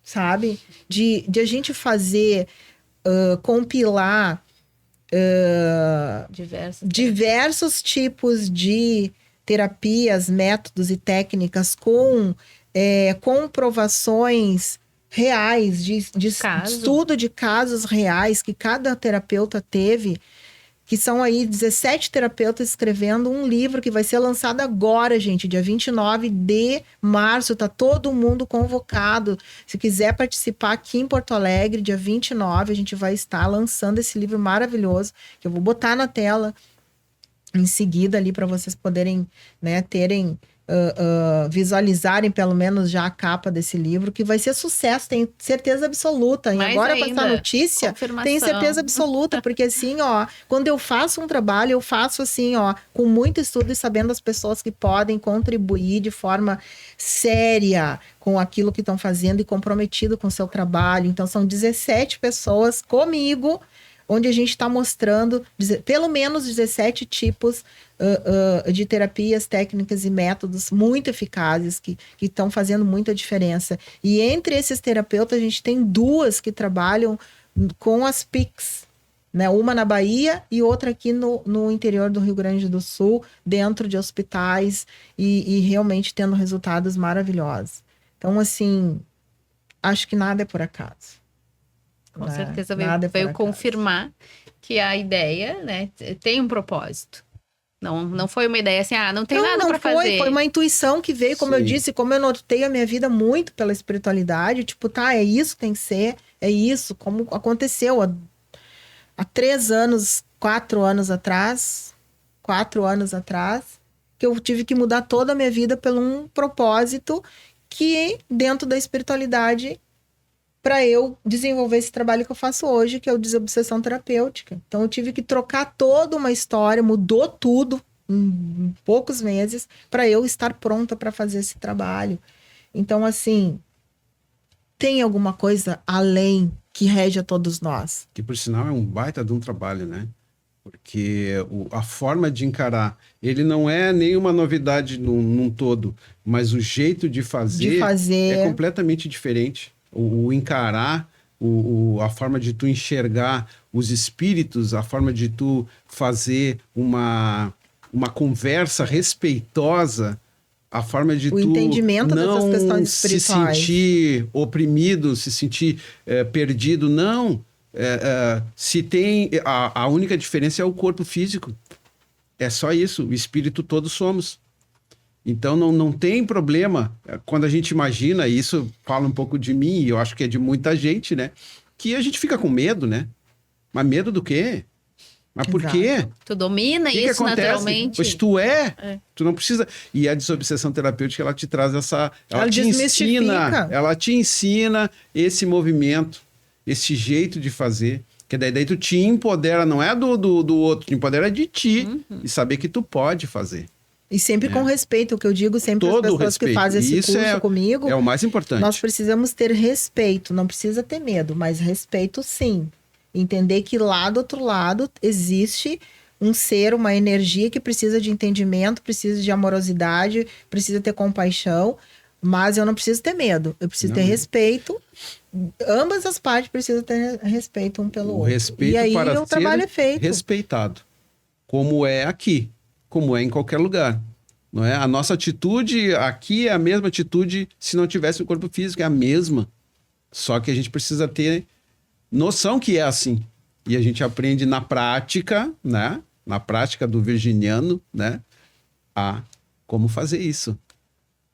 sabe, de a gente fazer, compilar diversos tipos de terapias, métodos e técnicas com comprovações reais, de estudo de casos reais que cada terapeuta teve, que são aí 17 terapeutas escrevendo um livro que vai ser lançado agora, gente, dia 29 de março, tá todo mundo convocado. Se quiser participar aqui em Porto Alegre, dia 29, a gente vai estar lançando esse livro maravilhoso, que eu vou botar na tela, em seguida ali para vocês poderem, né, terem, visualizarem pelo menos já a capa desse livro, que vai ser sucesso, tenho certeza absoluta. E Mais agora com ainda, essa notícia, confirmação. tenho certeza absoluta, porque assim, ó, quando eu faço um trabalho, eu faço assim, ó, com muito estudo e sabendo as pessoas que podem contribuir de forma séria com aquilo que estão fazendo e comprometido com o seu trabalho. Então, são 17 pessoas comigo, onde a gente está mostrando pelo menos 17 tipos de terapias, técnicas e métodos muito eficazes que estão fazendo muita diferença. E entre esses terapeutas, a gente tem 2 que trabalham com as PICs, né? Uma na Bahia e outra aqui no interior do Rio Grande do Sul, dentro de hospitais e realmente tendo resultados maravilhosos. Então, assim, acho que nada é por acaso. Com Né? certeza Nada é por veio acaso. confirmar que a ideia, né, tem um propósito. Não foi uma ideia assim, não tem nada para fazer. Foi uma intuição que veio, como eu Sim. disse, como eu nortei a minha vida muito pela espiritualidade, tipo, é isso que tem que ser, é isso, como aconteceu há 3 anos, 4 anos atrás, que eu tive que mudar toda a minha vida por um propósito que dentro da espiritualidade, para eu desenvolver esse trabalho que eu faço hoje, que é o desobsessão terapêutica. Então, eu tive que trocar toda uma história, mudou tudo em poucos meses, para eu estar pronta para fazer esse trabalho. Então, assim, tem alguma coisa além que rege a todos nós. Que, por sinal, é um baita de um trabalho, né? Porque a forma de encarar, ele não é nenhuma novidade num todo, mas o jeito de fazer é completamente diferente. O encarar, a forma de tu enxergar os espíritos, a forma de tu fazer uma conversa respeitosa, a forma de tu entendimento não dessas questões se espirituais. sentir oprimido, se sentir perdido, não. Se tem a única diferença é o corpo físico. É só isso. O espírito todos somos. Então não tem problema quando a gente imagina, e isso fala um pouco de mim, e eu acho que é de muita gente, né? Que a gente fica com medo, né? Mas medo do quê? Mas por Exato. quê? Tu domina O que isso acontece? naturalmente. Pois tu tu não precisa. E a desobsessão terapêutica, ela te traz ela te desmistifica. ela te ensina esse movimento, esse jeito de fazer. Que daí tu te empodera, não é do outro, te empodera de ti. E saber que tu pode fazer. E sempre com respeito, o que eu digo sempre às pessoas que fazem esse curso comigo. É o mais importante. Nós precisamos ter respeito, não precisa ter medo, mas respeito sim. Entender que lá do outro lado existe um ser, uma energia que precisa de entendimento, precisa de amorosidade, precisa ter compaixão, mas eu não preciso ter medo, eu preciso ter respeito. Ambas as partes precisam ter respeito um pelo outro. Respeito e aí para o trabalho é feito. Respeitado. Como é aqui, como é em qualquer lugar. Não é? A nossa atitude aqui é a mesma atitude se não tivesse um corpo físico, é a mesma. Só que a gente precisa ter noção que é assim. E a gente aprende na prática, né? Na prática do virginiano, né? A como fazer isso.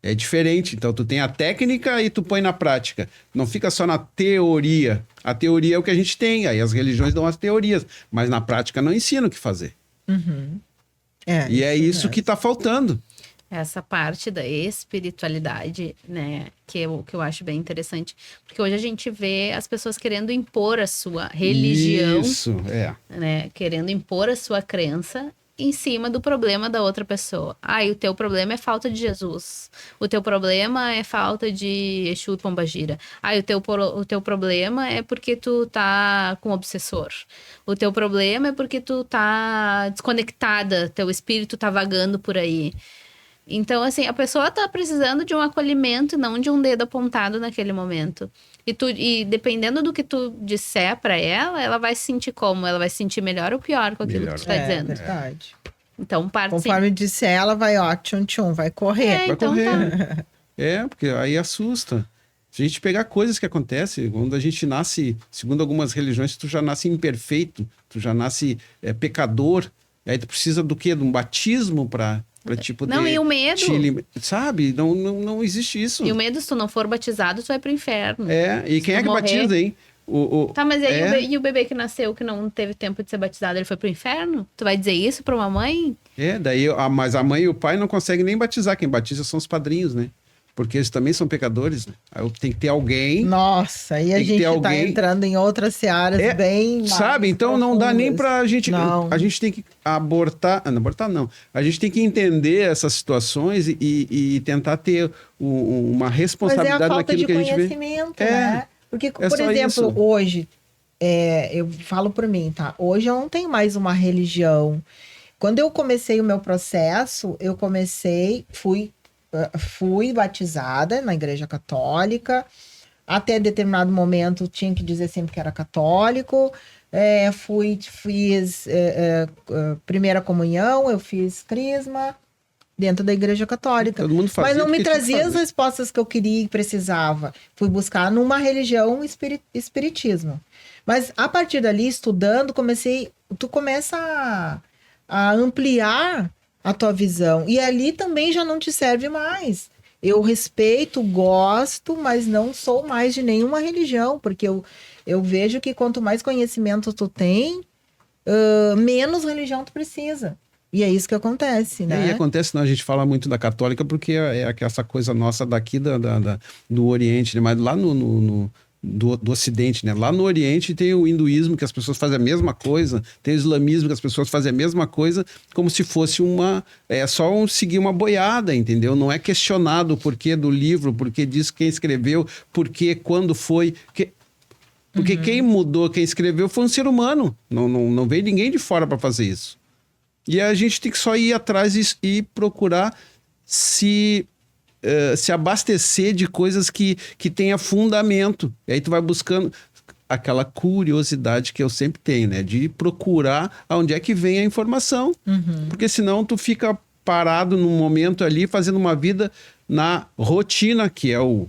É diferente. Então, tu tem a técnica e tu põe na prática. Não fica só na teoria. A teoria é o que a gente tem. Aí as religiões dão as teorias. Mas na prática não ensinam o que fazer. Uhum. E é isso que está faltando. Essa parte da espiritualidade, né, que eu acho bem interessante. Porque hoje a gente vê as pessoas querendo impor a sua religião. Isso, né, querendo impor a sua crença em cima do problema da outra pessoa. E o teu problema é falta de Jesus. O teu problema é falta de Exu e Pombagira. O teu problema é porque tu tá com obsessor. O teu problema é porque tu tá desconectada, teu espírito tá vagando por aí. Então, assim, a pessoa tá precisando de um acolhimento e não de um dedo apontado naquele momento. E dependendo do que tu disser pra ela, ela vai se sentir como? Ela vai se sentir melhor ou pior com aquilo que tu tá dizendo. É verdade. Então, conforme disser, ela vai, tchum, vai correr. Vai então correr. Porque aí assusta. Se a gente pegar coisas que acontecem, quando a gente nasce, segundo algumas religiões, tu já nasce imperfeito, tu já nasce pecador. E aí tu precisa do quê? De um batismo pra te poder... Não, e o medo... Sabe? Não existe isso. E o medo, se tu não for batizado, tu vai pro inferno. E quem é que morrer... batiza, hein? Tá, mas e aí e o bebê que nasceu, que não teve tempo de ser batizado, ele foi pro inferno? Tu vai dizer isso pra uma mãe? Daí, mas a mãe e o pai não conseguem nem batizar. Quem batiza são os padrinhos, né? Porque eles também são pecadores, né? Aí tem que ter alguém... Nossa, aí a gente tá entrando em outras searas bem... Sabe? Então não dá nem pra gente... Não. A gente tem que abortar... Não, abortar não. A gente tem que entender essas situações e tentar ter uma responsabilidade naquilo que a gente vê. Mas é a falta de conhecimento, né? Porque, por exemplo, isso. hoje, eu falo por mim, tá? Hoje eu não tenho mais uma religião. Quando eu comecei o meu processo, fui batizada na Igreja Católica. Até determinado momento tinha que dizer sempre que era católico. Fiz primeira comunhão, eu fiz crisma dentro da Igreja Católica. Todo mundo fazia, mas não me trazia as fazer. respostas que eu queria e precisava. Fui buscar numa religião espiritismo. Mas a partir dali, estudando, tu começa a ampliar a tua visão. E ali também já não te serve mais. Eu respeito, gosto, mas não sou mais de nenhuma religião, porque eu vejo que quanto mais conhecimento tu tem, menos religião tu precisa. E é isso que acontece, né? E acontece, não, a gente fala muito da católica porque é essa coisa nossa daqui do Oriente, né? Mas lá do Ocidente, né? Lá no Oriente tem o hinduísmo, que as pessoas fazem a mesma coisa, tem o islamismo, que as pessoas fazem a mesma coisa, como se fosse seguir uma boiada, entendeu? Não é questionado o porquê do livro, porquê disso, quem escreveu, porquê, quando foi... Porque quem mudou, quem escreveu foi um ser humano, não veio ninguém de fora para fazer isso. E a gente tem que só ir atrás e procurar se abastecer de coisas que tenha fundamento. E aí tu vai buscando aquela curiosidade que eu sempre tenho, né? De procurar aonde é que vem a informação. Porque senão tu fica parado num momento ali, fazendo uma vida na rotina, que é o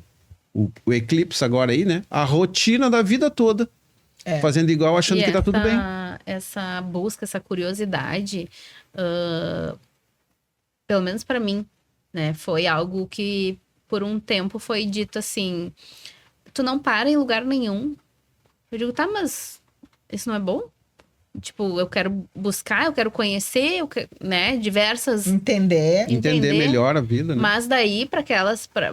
eclipse agora aí, né? A rotina da vida toda. Fazendo igual, achando que tá tudo bem. Essa busca, essa curiosidade, pelo menos para mim, né? Foi algo que por um tempo foi dito assim, tu não para em lugar nenhum. Eu digo, tá, mas isso não é bom? Tipo, eu quero buscar, eu quero conhecer, né? Diversas... Entender melhor a vida, né? Mas daí,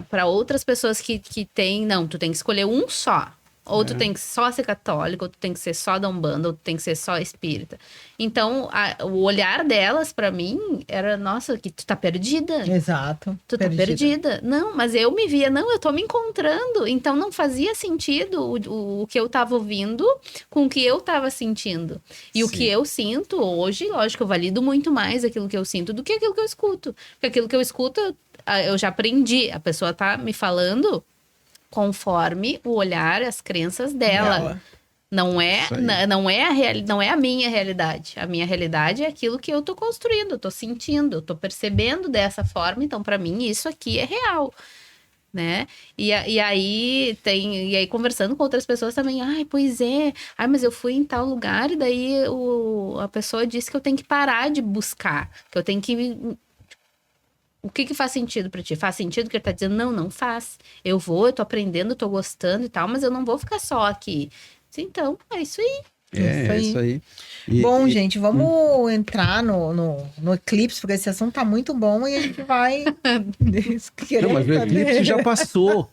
para outras pessoas que têm... Não, tu tem que escolher um só. Ou tu tem que só ser católico, ou tu tem que ser só da Umbanda, ou tu tem que ser só espírita. Então, o olhar delas pra mim era, nossa, que tu tá perdida. Exato. Tu tá perdida. Não, mas eu me via, não, eu tô me encontrando. Então, não fazia sentido o que eu tava ouvindo com o que eu tava sentindo. E o que eu sinto hoje, lógico, eu valido muito mais aquilo que eu sinto do que aquilo que eu escuto. Porque aquilo que eu escuto, eu já aprendi. A pessoa tá me falando conforme o olhar, as crenças dela. Não é a minha realidade. A minha realidade é aquilo que eu tô construindo, eu tô sentindo, eu tô percebendo dessa forma. Então, para mim, isso aqui é real, né? E aí conversando com outras pessoas também, pois é, mas eu fui em tal lugar e daí a pessoa disse que eu tenho que parar de buscar, que eu tenho que... O que faz sentido pra ti? Faz sentido que ele tá dizendo? Não faz. Eu tô aprendendo, eu tô gostando e tal, mas eu não vou ficar só aqui. Então, é isso aí. É isso aí. Bom, gente, vamos entrar no eclipse, porque esse assunto tá muito bom e a gente vai... Não, mas o eclipse já passou.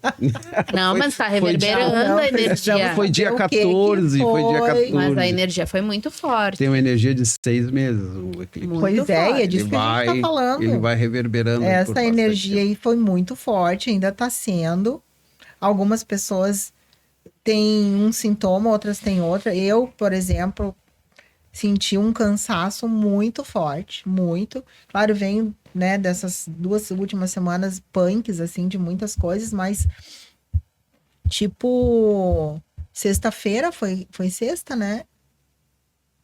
Não, mas tá reverberando a energia. Foi dia 14, foi dia 14. Mas a energia foi muito forte. Tem uma energia de 6 meses, o eclipse. Pois é, é disso que a gente tá falando. Ele vai reverberando. Essa energia aí foi muito forte, ainda tá sendo. Algumas pessoas têm um sintoma, outras têm outra. Eu, por exemplo, senti um cansaço muito forte, muito. Claro, venho, né, dessas 2 últimas semanas punks, assim, de muitas coisas, mas tipo, sexta-feira foi sexta, né?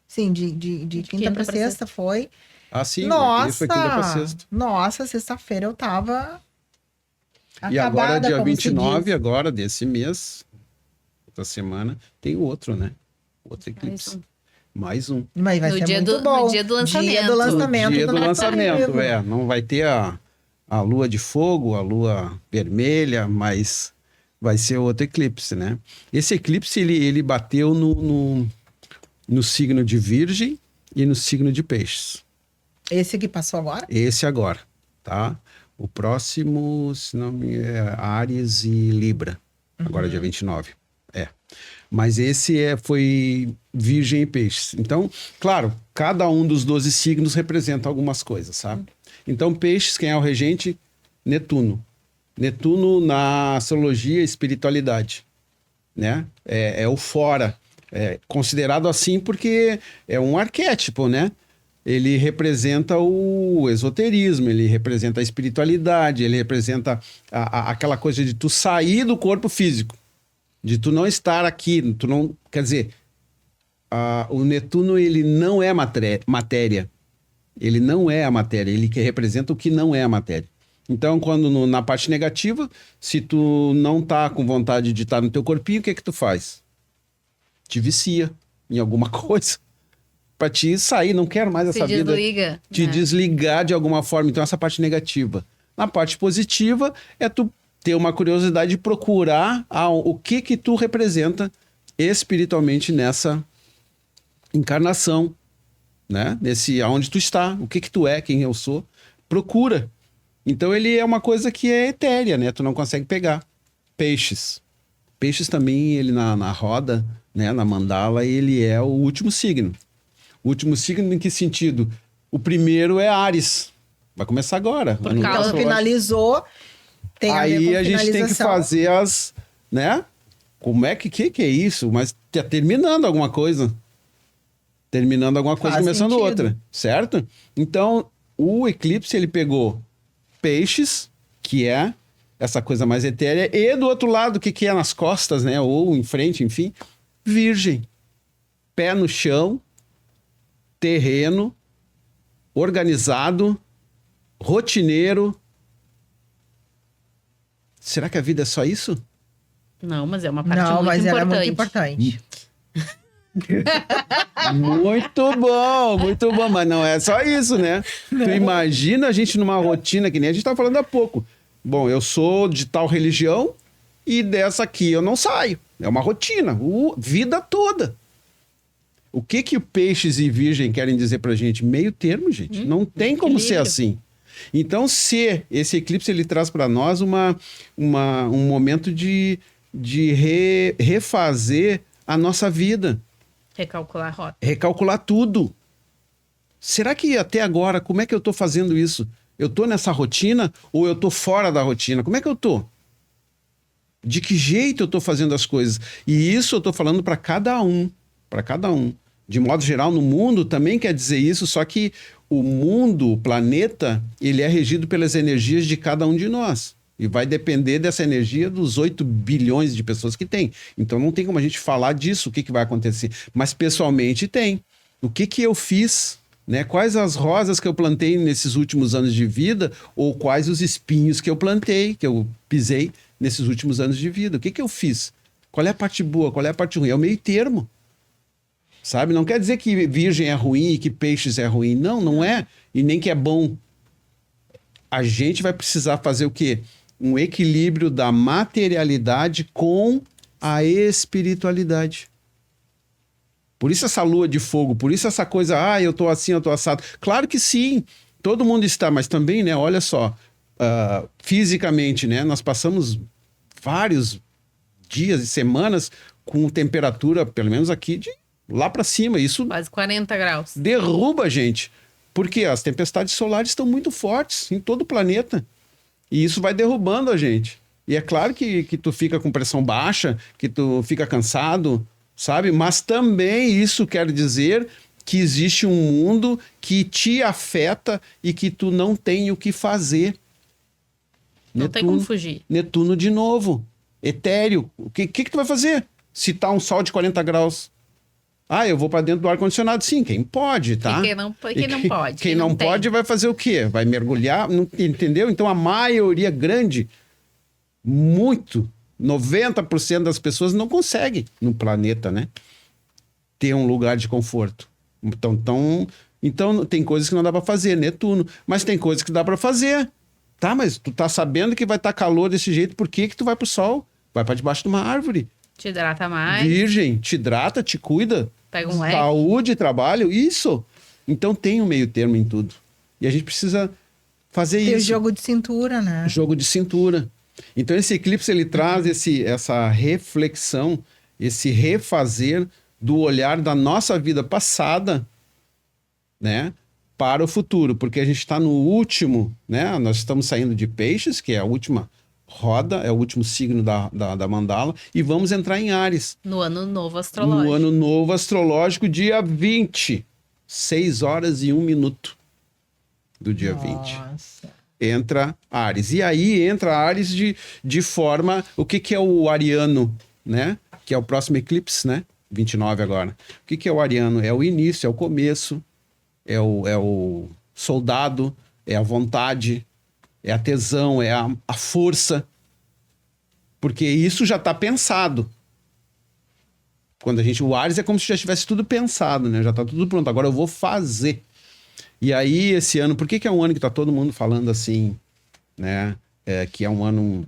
Sim, de quinta pra sexta foi. Sim, nossa, foi quinta pra sexta. Nossa, sexta-feira eu tava acabada, e agora, dia como 29, agora, desse mês, da semana, tem o outro, né? Outro eclipse. Mais um. Mas vai ser muito bom. No dia do lançamento. Dia do lançamento. Dia do lançamento, Não vai ter a lua de fogo, a lua vermelha, mas Vai ser outro eclipse, né? Esse eclipse, ele bateu no signo de Virgem e no signo de Peixes. Esse que passou agora? Esse agora, tá? O próximo, se não me é Áries e Libra. Agora dia 29. Mas esse foi Virgem e Peixes. Então, claro, cada um dos 12 signos representa algumas coisas, sabe? Então, Peixes, quem é o regente? Netuno. Netuno na astrologia, espiritualidade, né? É o fora. É considerado assim porque é um arquétipo, né? Ele representa o esoterismo, ele representa a espiritualidade, ele representa aquela coisa de tu sair do corpo físico, de tu não estar aqui, tu não... Quer dizer, o Netuno, ele não é matéria. Ele não é a matéria, ele que representa o que não é a matéria. Então, quando na parte negativa, se tu não tá com vontade de estar no teu corpinho, o que tu faz? Te vicia em alguma coisa. Pra te sair, não quero mais essa vida. Desliga. Te desligar de alguma forma. Então, essa parte negativa. Na parte positiva, é tu ter uma curiosidade de procurar o que tu representa espiritualmente nessa encarnação, né? Aonde tu está, o que tu é, quem eu sou. Procura. Então, ele é uma coisa que é etérea, né? Tu não consegue pegar. Peixes. Peixes também, ele na roda, né? Na mandala, ele é o último signo. O último signo em que sentido? O primeiro é Áries. Vai começar agora. Então finalizou. Tem aí a gente tem que fazer né? Como é que é isso? Mas tá terminando alguma coisa. Terminando alguma coisa, começando outra. Certo? Então, o eclipse, ele pegou Peixes, que é essa coisa mais etérea, e do outro lado, o que é nas costas, né? Ou em frente, enfim. Virgem. Pé no chão. Terreno, organizado, rotineiro. Será que a vida é só isso? Não, mas é uma parte muito importante. Não, mas ela é muito importante. Muito bom, mas não é só isso, né? Não. Tu imagina a gente numa rotina, que nem a gente estava falando há pouco. Bom, eu sou de tal religião e dessa aqui eu não saio. É uma rotina, vida toda. O que o Peixes e Virgem querem dizer pra gente? Meio termo, gente. Não tem como ser assim. Então, se esse eclipse ele traz para nós um momento de refazer a nossa vida. Recalcular a rota. Recalcular tudo. Será que até agora, como é que eu tô fazendo isso? Eu tô nessa rotina ou eu tô fora da rotina? Como é que eu tô? De que jeito eu tô fazendo as coisas? E isso eu tô falando para cada um. Para cada um. De modo geral, no mundo também quer dizer isso, só que o mundo, o planeta, ele é regido pelas energias de cada um de nós. E vai depender dessa energia dos 8 bilhões de pessoas que tem. Então não tem como a gente falar disso, o que vai acontecer. Mas pessoalmente tem. O que eu fiz, né? Quais as rosas que eu plantei nesses últimos anos de vida, ou quais os espinhos que eu plantei, que eu pisei nesses últimos anos de vida. O que eu fiz? Qual é a parte boa, qual é a parte ruim? É o meio termo. Sabe? Não quer dizer que Virgem é ruim e que Peixes é ruim. Não, não é. E nem que é bom. A gente vai precisar fazer o quê? Um equilíbrio da materialidade com a espiritualidade. Por isso essa lua de fogo, por isso essa coisa, eu tô assim, eu tô assado. Claro que sim, todo mundo está, mas também, né, olha só, fisicamente, né, nós passamos vários dias e semanas com temperatura, pelo menos aqui, de lá para cima. Isso quase 40 graus. Derruba a gente. Porque as tempestades solares estão muito fortes em todo o planeta. E isso vai derrubando a gente. E é claro que tu fica com pressão baixa, que tu fica cansado, sabe? Mas também isso quer dizer que existe um mundo que te afeta e que tu não tem o que fazer. Não tem como fugir. Netuno de novo. Etéreo. O que tu vai fazer? Se tá um sol de 40 graus. Eu vou para dentro do ar-condicionado. Sim, quem pode, tá? Quem não pode. Quem não pode vai fazer o quê? Vai mergulhar, não, entendeu? Então a maioria grande, 90% das pessoas não consegue no planeta, né? Ter um lugar de conforto. Então tem coisas que não dá para fazer, Netuno. Mas tem coisas que dá para fazer. Tá, mas tu tá sabendo que vai estar calor desse jeito, por que tu vai pro sol? vai para debaixo de uma árvore. Te hidrata mais. Virgem, te hidrata, te cuida. Pega um leque. Saúde, trabalho, isso. Então tem um meio termo em tudo. E a gente precisa fazer Tem o isso. jogo de cintura, né? Jogo de cintura. Então esse eclipse ele traz essa reflexão, esse refazer do olhar da nossa vida passada, né, para o futuro, porque a gente está no último, né? Nós estamos saindo de Peixes, que é a última roda, é o último signo da mandala, e vamos entrar em Áries. No ano novo astrológico. No ano novo astrológico, dia 20, 6 horas e 1 minuto do dia 20. Nossa. Entra Áries. E aí entra Áries de forma... O que é o ariano, né? Que é o próximo eclipse, né? 29 agora. O que é o ariano? É o início, é o começo, é o soldado, é a vontade, é a tesão, é a força. Porque isso já está pensado. Quando o Áries é como se já tivesse tudo pensado, né? Já está tudo pronto. Agora eu vou fazer. E aí, esse ano, por que é um ano que está todo mundo falando assim, né? Que é um ano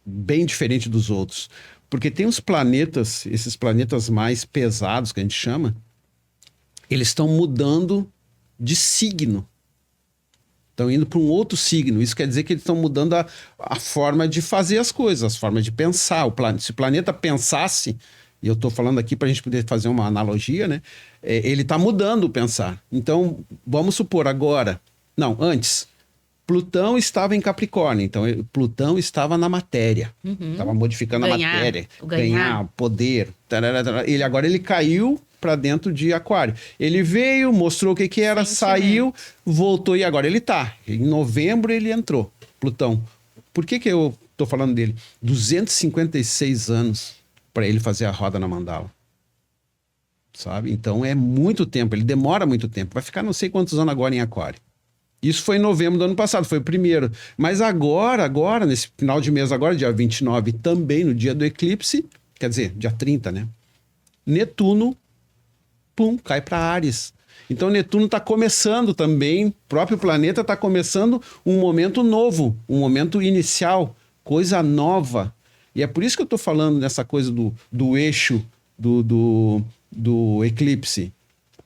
bem diferente dos outros? Porque tem os planetas, esses planetas mais pesados que a gente chama, eles estão mudando de signo. Estão indo para um outro signo. Isso quer dizer que eles estão mudando a forma de fazer as coisas, as formas de pensar. Se o planeta pensasse, e eu estou falando aqui para a gente poder fazer uma analogia, né? Ele está mudando o pensar. Então, vamos supor agora... Não, antes. Plutão estava em Capricórnio. Então, Plutão estava na matéria. Estava modificando a matéria. Ganhar poder. Tararara. Agora ele caiu para dentro de Aquário. Ele veio, mostrou o que era, saiu, voltou e agora ele está. Em novembro ele entrou, Plutão. Por que eu estou falando dele? 256 anos para ele fazer a roda na mandala. Sabe? Então é muito tempo, ele demora muito tempo. Vai ficar não sei quantos anos agora em Aquário. Isso foi em novembro do ano passado, foi o primeiro. Mas agora, nesse final de mês agora, dia 29, também no dia do eclipse, quer dizer, dia 30, né? Netuno, pum, cai para Áries. Então Netuno está começando também, o próprio planeta está começando um momento novo, um momento inicial, coisa nova. E é por isso que eu estou falando nessa coisa do eixo do eclipse.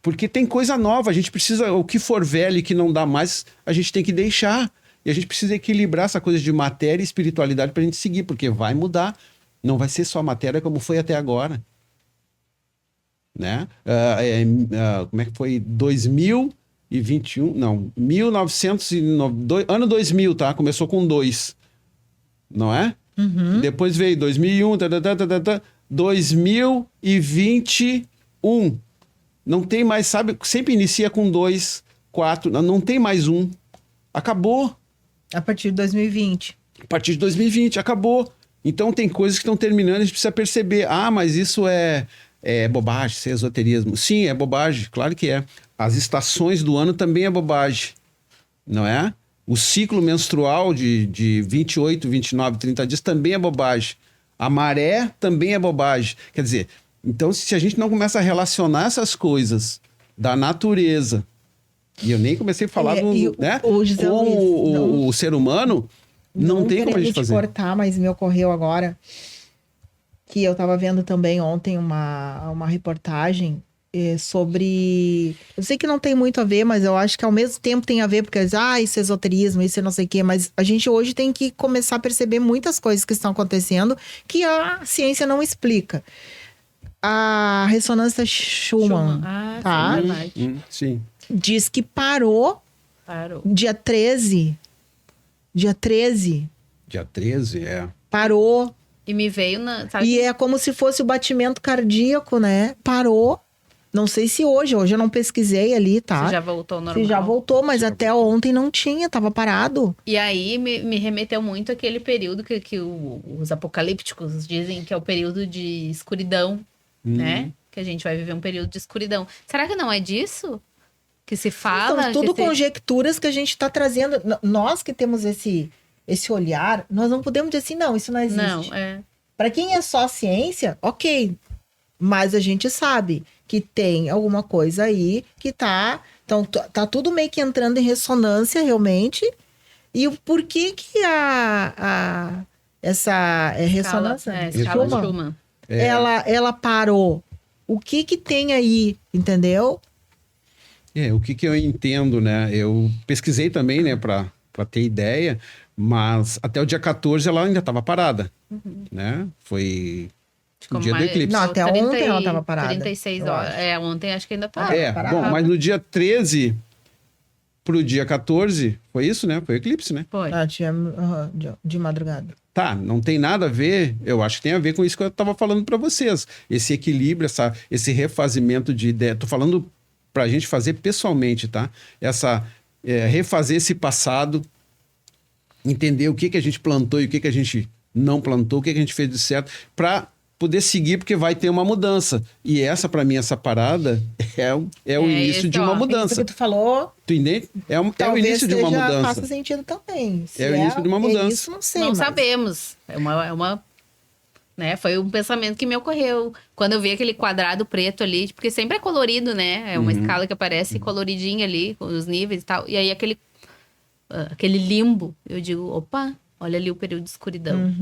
Porque tem coisa nova, a gente precisa, o que for velho e que não dá mais, a gente tem que deixar. E a gente precisa equilibrar essa coisa de matéria e espiritualidade para a gente seguir, porque vai mudar. Não vai ser só matéria como foi até agora. Né? Como é que foi? 2021, não, 1992, ano 2000, tá? Começou com 2, não é? Depois veio 2001, 2021. Não tem mais, sabe? Sempre inicia com 2, 4, não tem mais 1. Acabou. A partir de 2020. A partir de 2020, acabou. Então tem coisas que estão terminando, a gente precisa perceber. Ah, mas isso é bobagem, isso é esoterismo. Sim, é bobagem, claro que é. As estações do ano também é bobagem, não é? O ciclo menstrual de 28, 29, 30 dias também é bobagem. A maré também é bobagem. Quer dizer, então se a gente não começa a relacionar essas coisas da natureza, e eu nem comecei a falar né, com o ser humano, não tem como a gente fazer. Cortar, mas me ocorreu agora que eu estava vendo também ontem uma reportagem sobre... Eu sei que não tem muito a ver, mas eu acho que ao mesmo tempo tem a ver, porque isso é esoterismo, isso é não sei o quê, mas a gente hoje tem que começar a perceber muitas coisas que estão acontecendo que a ciência não explica. A ressonância Schumann, tá? Sim. Diz que parou dia 13. Dia 13. Dia 13, Parou. E me veio sabe? E é como se fosse o batimento cardíaco, né? Parou. Não sei se hoje eu não pesquisei ali, tá? Se já voltou ao normal. Se já voltou, mas até ontem não tinha, tava parado. E aí me remeteu muito àquele período que os apocalípticos dizem que é o período de escuridão, né? Que a gente vai viver um período de escuridão. Será que não é disso que se fala? São tudo conjecturas que a gente tá trazendo. Nós que temos esse olhar, nós não podemos dizer assim, não, isso não existe. Não, Para quem é só ciência, ok. Mas a gente sabe que tem alguma coisa aí que tá... Então, tá tudo meio que entrando em ressonância, realmente. E o porquê que essa ressonância. Escala Schumann. Schumann. Ela parou. O que tem aí, entendeu? O que eu entendo, né? Eu pesquisei também, né, para ter ideia, mas até o dia 14 ela ainda estava parada, né? Foi o dia do eclipse. Não, até ontem ela estava parada. 36 horas. Ontem acho que ainda tá. Bom, mas no dia 13 pro dia 14, foi isso, né? Foi o eclipse, né? Foi. De madrugada. Tá, não tem nada a ver, eu acho que tem a ver com isso que eu estava falando para vocês. Esse equilíbrio, esse refazimento de ideia. Tô falando pra gente fazer pessoalmente, tá? Refazer esse passado, entender o que a gente plantou e o que a gente não plantou, o que a gente fez de certo, para poder seguir, porque vai ter uma mudança. E para mim, essa parada é o início de uma mudança. Isso que tu falou, Tu entende? É o início de uma mudança. Faça sentido também. É o início de uma mudança. Isso, não sei. Não sabemos. Né? Foi um pensamento que me ocorreu. Quando eu vi aquele quadrado preto ali, porque sempre é colorido, né? É uma escala que aparece coloridinha ali, com os níveis e tal. E aí aquele limbo, eu digo, opa, olha ali o período de escuridão.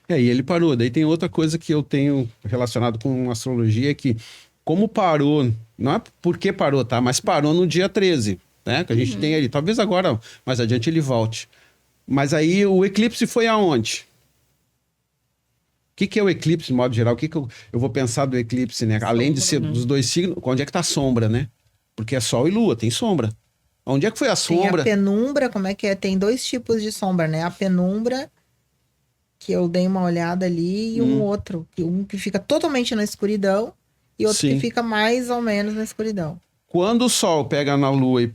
E ele parou. Daí tem outra coisa que eu tenho relacionado com astrologia, que como parou, não é porque parou, tá? Mas parou no dia 13, né? Que a gente tem ali. Talvez agora, mais adiante, ele volte. Mas aí o eclipse foi aonde? O que é o eclipse, de modo geral? O que eu vou pensar do eclipse, né? Além de ser dos dois signos, onde é que tá a sombra, né? Porque é Sol e Lua, tem sombra. Onde é que foi a sombra? Tem a penumbra, como é que é? Tem 2 tipos de sombra, né? A penumbra, que eu dei uma olhada ali, e um outro. Um que fica totalmente na escuridão e outro que fica mais ou menos na escuridão. Quando o Sol pega na Lua e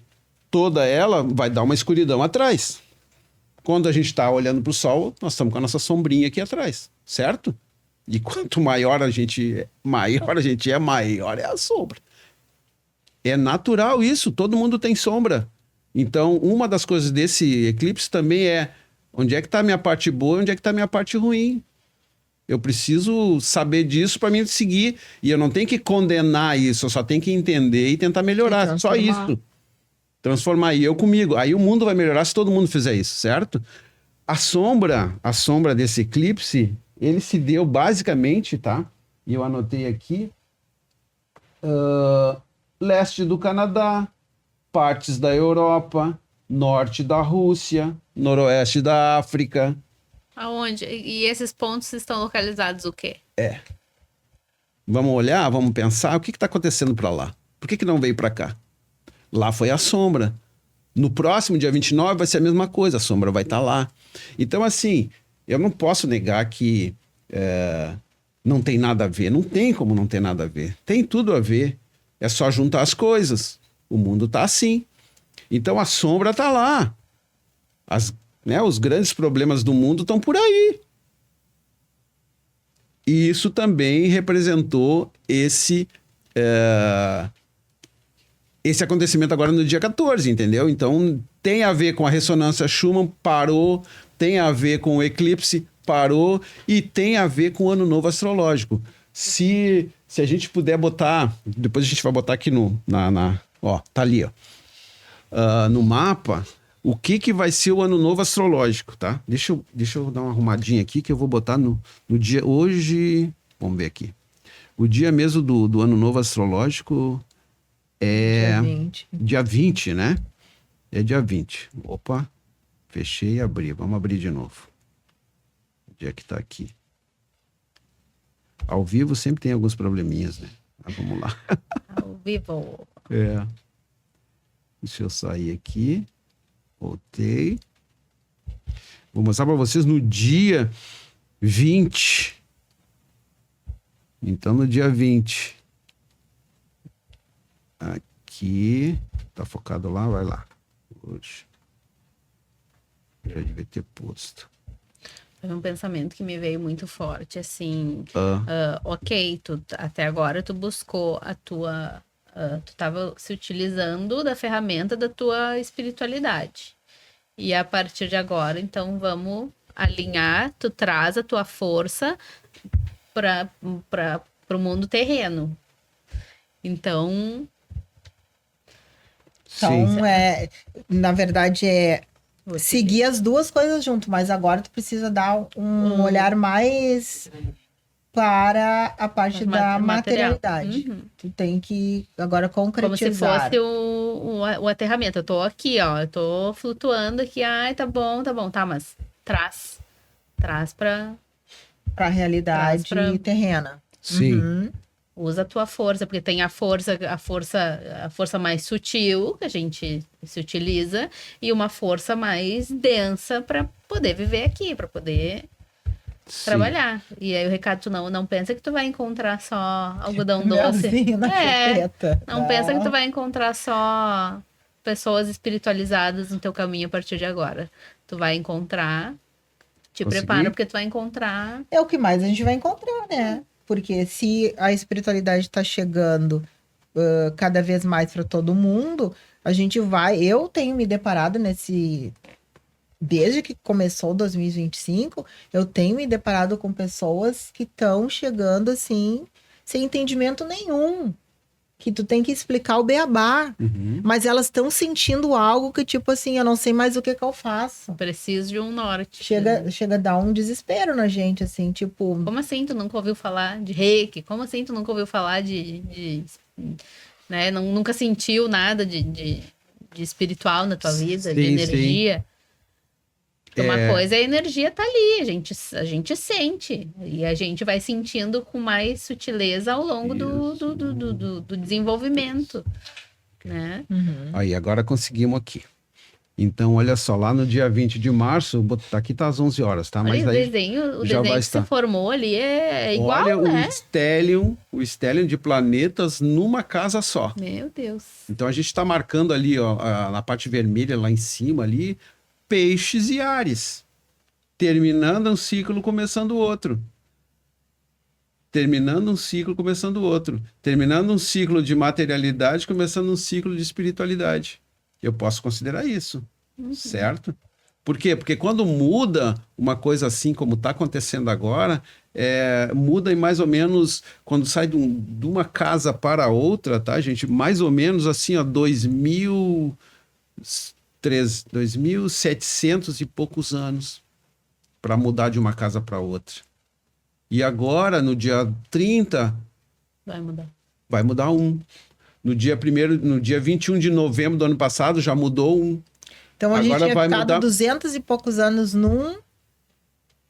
toda ela, vai dar uma escuridão atrás. Quando a gente está olhando para o Sol, nós estamos com a nossa sombrinha aqui atrás, certo? E quanto maior a gente é, maior é a sombra. É natural isso, todo mundo tem sombra. Então, uma das coisas desse eclipse também é onde é que está a minha parte boa e onde é que está a minha parte ruim. Eu preciso saber disso para mim seguir. E eu não tenho que condenar isso, eu só tenho que entender e tentar melhorar. Só isso. Transformar eu comigo. Aí o mundo vai melhorar se todo mundo fizer isso, certo? A sombra desse eclipse, ele se deu basicamente, tá? E eu anotei aqui. Leste do Canadá, partes da Europa, norte da Rússia, noroeste da África. Aonde? E esses pontos estão localizados o quê? Vamos olhar, vamos pensar, o que está acontecendo para lá? Por que não veio para cá? Lá foi a sombra. No próximo, dia 29, vai ser a mesma coisa, a sombra vai estar lá. Então, assim, eu não posso negar que não tem nada a ver. Não tem como não ter nada a ver. Tem tudo a ver. É só juntar as coisas. O mundo está assim. Então, a sombra está lá. Os grandes problemas do mundo estão por aí. E isso também representou esse acontecimento agora no dia 14, entendeu? Então, tem a ver com a ressonância Schumann, parou, tem a ver com o eclipse, parou, e tem a ver com o ano novo astrológico. Se a gente puder botar, depois a gente vai botar aqui tá ali, ó. No mapa, o que vai ser o ano novo astrológico, tá? Deixa eu dar uma arrumadinha aqui, que eu vou botar no dia hoje, vamos ver aqui. O dia mesmo do ano novo astrológico é dia 20, né? É dia 20. Opa, fechei e abri. Vamos abrir de novo. Onde é que tá aqui? Ao vivo sempre tem alguns probleminhas, né? Mas vamos lá. Ao vivo. Deixa eu sair aqui. Voltei. Vou mostrar para vocês no dia 20. Então, no dia 20. Aqui. Tá focado lá? Vai lá. Hoje. Já devia ter posto. Foi um pensamento que me veio muito forte, assim. Ok, até agora tu buscou a tua... tu estava se utilizando da ferramenta da tua espiritualidade. E a partir de agora, então, vamos alinhar, tu traz a tua força para o mundo terreno. Então, na verdade, Vou seguir as duas coisas junto, mas agora tu precisa dar um olhar mais para a parte da materialidade. Tu tem que agora Como se concretizar. fosse o aterramento. Eu tô aqui, ó. Eu tô flutuando aqui. Ai, tá bom. Tá, mas traz. Traz pra... Para a realidade Traz pra- terrena. Sim. Uhum. Usa a tua força, porque tem a força mais sutil que a gente se utiliza e uma força mais densa para poder viver aqui, para poder Sim. trabalhar. E aí o recado, tu não pensa que tu vai encontrar só algodão doce. Melzinho na chupeta. Não pensa que tu vai encontrar só pessoas espiritualizadas no teu caminho a partir de agora. Tu vai encontrar, te Consegui? prepara porque tu vai encontrar. É o que mais a gente vai encontrar, né? Porque se a espiritualidade está chegando cada vez mais para todo mundo, a gente vai. Eu tenho me deparado desde que começou 2025, eu tenho me deparado com pessoas que estão chegando assim, sem entendimento nenhum. Que tu tem que explicar o beabá. Uhum. Mas elas estão sentindo algo que, tipo assim, eu não sei mais o que eu faço. Preciso de um norte. Chega a dar um desespero na gente, assim, tipo. Como assim tu nunca ouviu falar de reiki? Como assim tu nunca ouviu falar né? Nunca sentiu nada de espiritual na tua vida, de Sim, energia? Uma coisa é a energia tá ali, a gente sente. E a gente vai sentindo com mais sutileza ao longo do desenvolvimento, né? Aí, agora conseguimos aqui. Então, olha só, lá no dia 20 de março, aqui tá às 11 horas, tá? Olha, Mas o aí desenho já vai que estar. se formou ali é igual, olha né? o stellium de planetas numa casa só. Meu Deus. Então, a gente está marcando ali, ó, na parte vermelha, lá em cima, ali, peixes e ares. Terminando um ciclo, começando outro. Terminando um ciclo, começando outro. Terminando um ciclo de materialidade, começando um ciclo de espiritualidade. Eu posso considerar isso, certo? Por quê? Porque quando muda uma coisa assim como está acontecendo agora, muda em mais ou menos, quando sai de uma casa para outra, tá, gente? Mais ou menos assim, ó, 2.700 e poucos anos para mudar de uma casa para outra. E agora, no dia 30, vai mudar um. No dia 21 de novembro do ano passado, já mudou um. Então a gente Agora tinha vai ficado mudar. 200 e poucos anos num.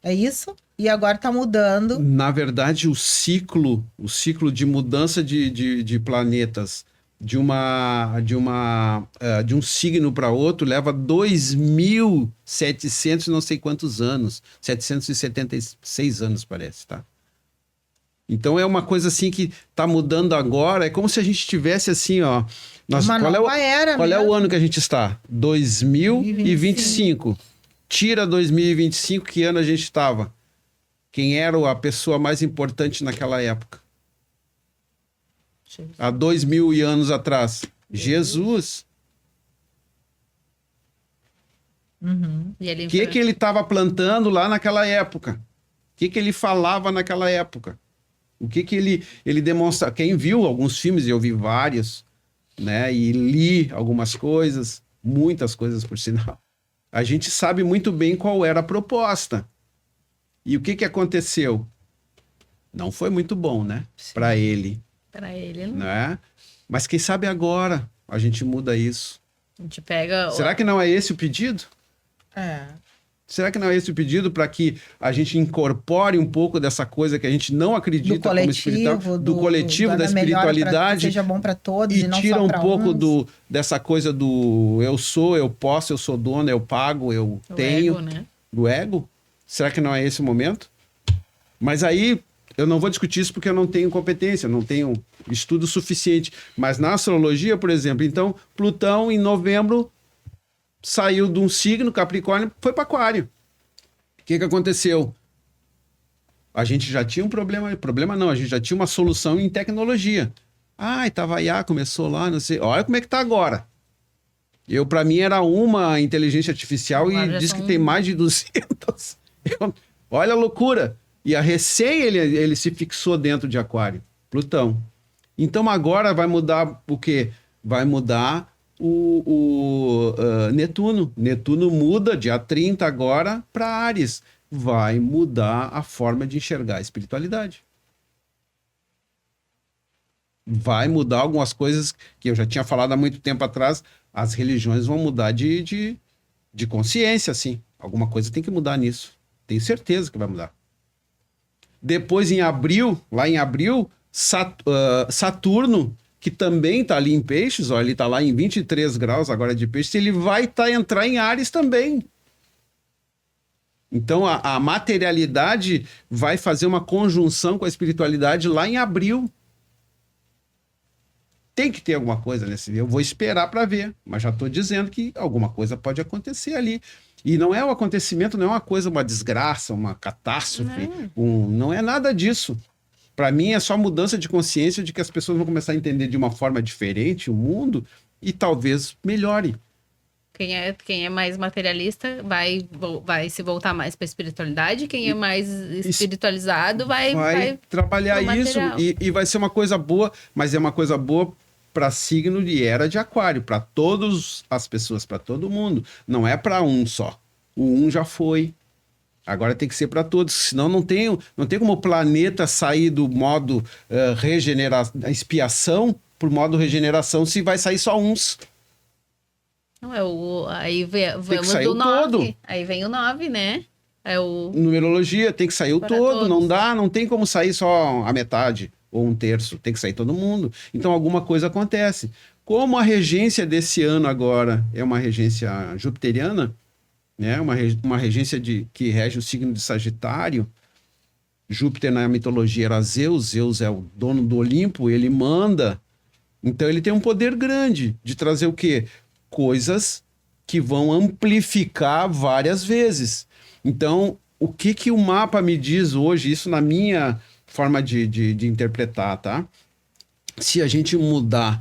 É isso? E agora tá mudando. Na verdade, o ciclo de mudança de planetas de um signo para outro leva 2.700 e não sei quantos anos. 776 anos, parece, tá? Então é uma coisa assim que tá mudando agora. É como se a gente tivesse assim, ó. Uma nova era qual é o mesmo. ano que a gente está? 2025. Tira 2025, que ano a gente estava? Quem era a pessoa mais importante naquela época? Há 2.000 anos atrás. Jesus. E ele O que ele estava plantando lá naquela época? O que ele falava naquela época? O que ele demonstra? Quem viu alguns filmes, eu vi vários, né? E li algumas coisas, muitas coisas por sinal. A gente sabe muito bem qual era a proposta. E o que aconteceu? Não foi muito bom, né? Para ele. Para ele, não. Né? Mas quem sabe agora a gente muda isso. A gente pega. Será que não é esse o pedido? Será que não é esse o pedido para que a gente incorpore um pouco dessa coisa que a gente não acredita como espiritual, do coletivo, da espiritualidade, seja bom para todos e e não tira só um pra pouco uns. dessa coisa do eu sou, eu posso, eu sou dono, eu pago, eu tenho, ego, né? do ego? Será que não é esse o momento? Mas aí eu não vou discutir isso porque eu não tenho competência, não tenho estudo suficiente. Mas na astrologia, por exemplo, então Plutão em novembro saiu de um signo, Capricórnio, foi para Aquário. O que aconteceu? A gente já tinha um problema não, a gente já tinha uma solução em tecnologia. Itabaiá começou lá, não sei. Olha como é que tá agora. Para mim era uma inteligência artificial Agora e já diz são- que tem mais de 200. Olha a loucura. E a recém ele se fixou dentro de Aquário, Plutão. Então agora vai mudar o quê? Vai mudar Netuno. Netuno muda dia 30 agora para Áries. Vai mudar a forma de enxergar a espiritualidade. Vai mudar algumas coisas que eu já tinha falado há muito tempo atrás. As religiões vão mudar de consciência, assim. Alguma coisa tem que mudar nisso. Tenho certeza que vai mudar. Depois, em abril, Saturno, que também está ali em Peixes, ó, ele está lá em 23 graus agora de Peixes, ele vai entrar em Áries também. Então, a materialidade vai fazer uma conjunção com a espiritualidade lá em abril. Tem que ter alguma coisa nesse dia. Eu vou esperar para ver, mas já estou dizendo que alguma coisa pode acontecer ali. E não é um acontecimento, não é uma coisa, uma desgraça, uma catástrofe. Não é nada disso. Para mim é só mudança de consciência de que as pessoas vão começar a entender de uma forma diferente o mundo e talvez melhore. Quem é mais materialista vai se voltar mais para a espiritualidade. Quem é mais espiritualizado vai trabalhar isso e vai ser uma coisa boa, mas é uma coisa boa para signo de era de Aquário, para todas as pessoas, para todo mundo. Não é para um só. O um já foi. Agora tem que ser para todos, senão não tem como o planeta sair do modo expiação para o modo regeneração se vai sair só uns. Não, aí vamos do 9. Todo. Aí vem o 9, né? Numerologia, tem que sair o para todo, todos. não tem como sair só a metade ou um terço, tem que sair todo mundo. Então alguma coisa acontece. Como a regência desse ano agora é uma regência jupiteriana, né? Uma regência que rege o signo de Sagitário. Júpiter na mitologia era Zeus é o dono do Olimpo, ele manda. Então ele tem um poder grande de trazer o quê? Coisas que vão amplificar várias vezes. Então, o que o mapa me diz hoje, isso na minha forma de interpretar, tá? Se a gente mudar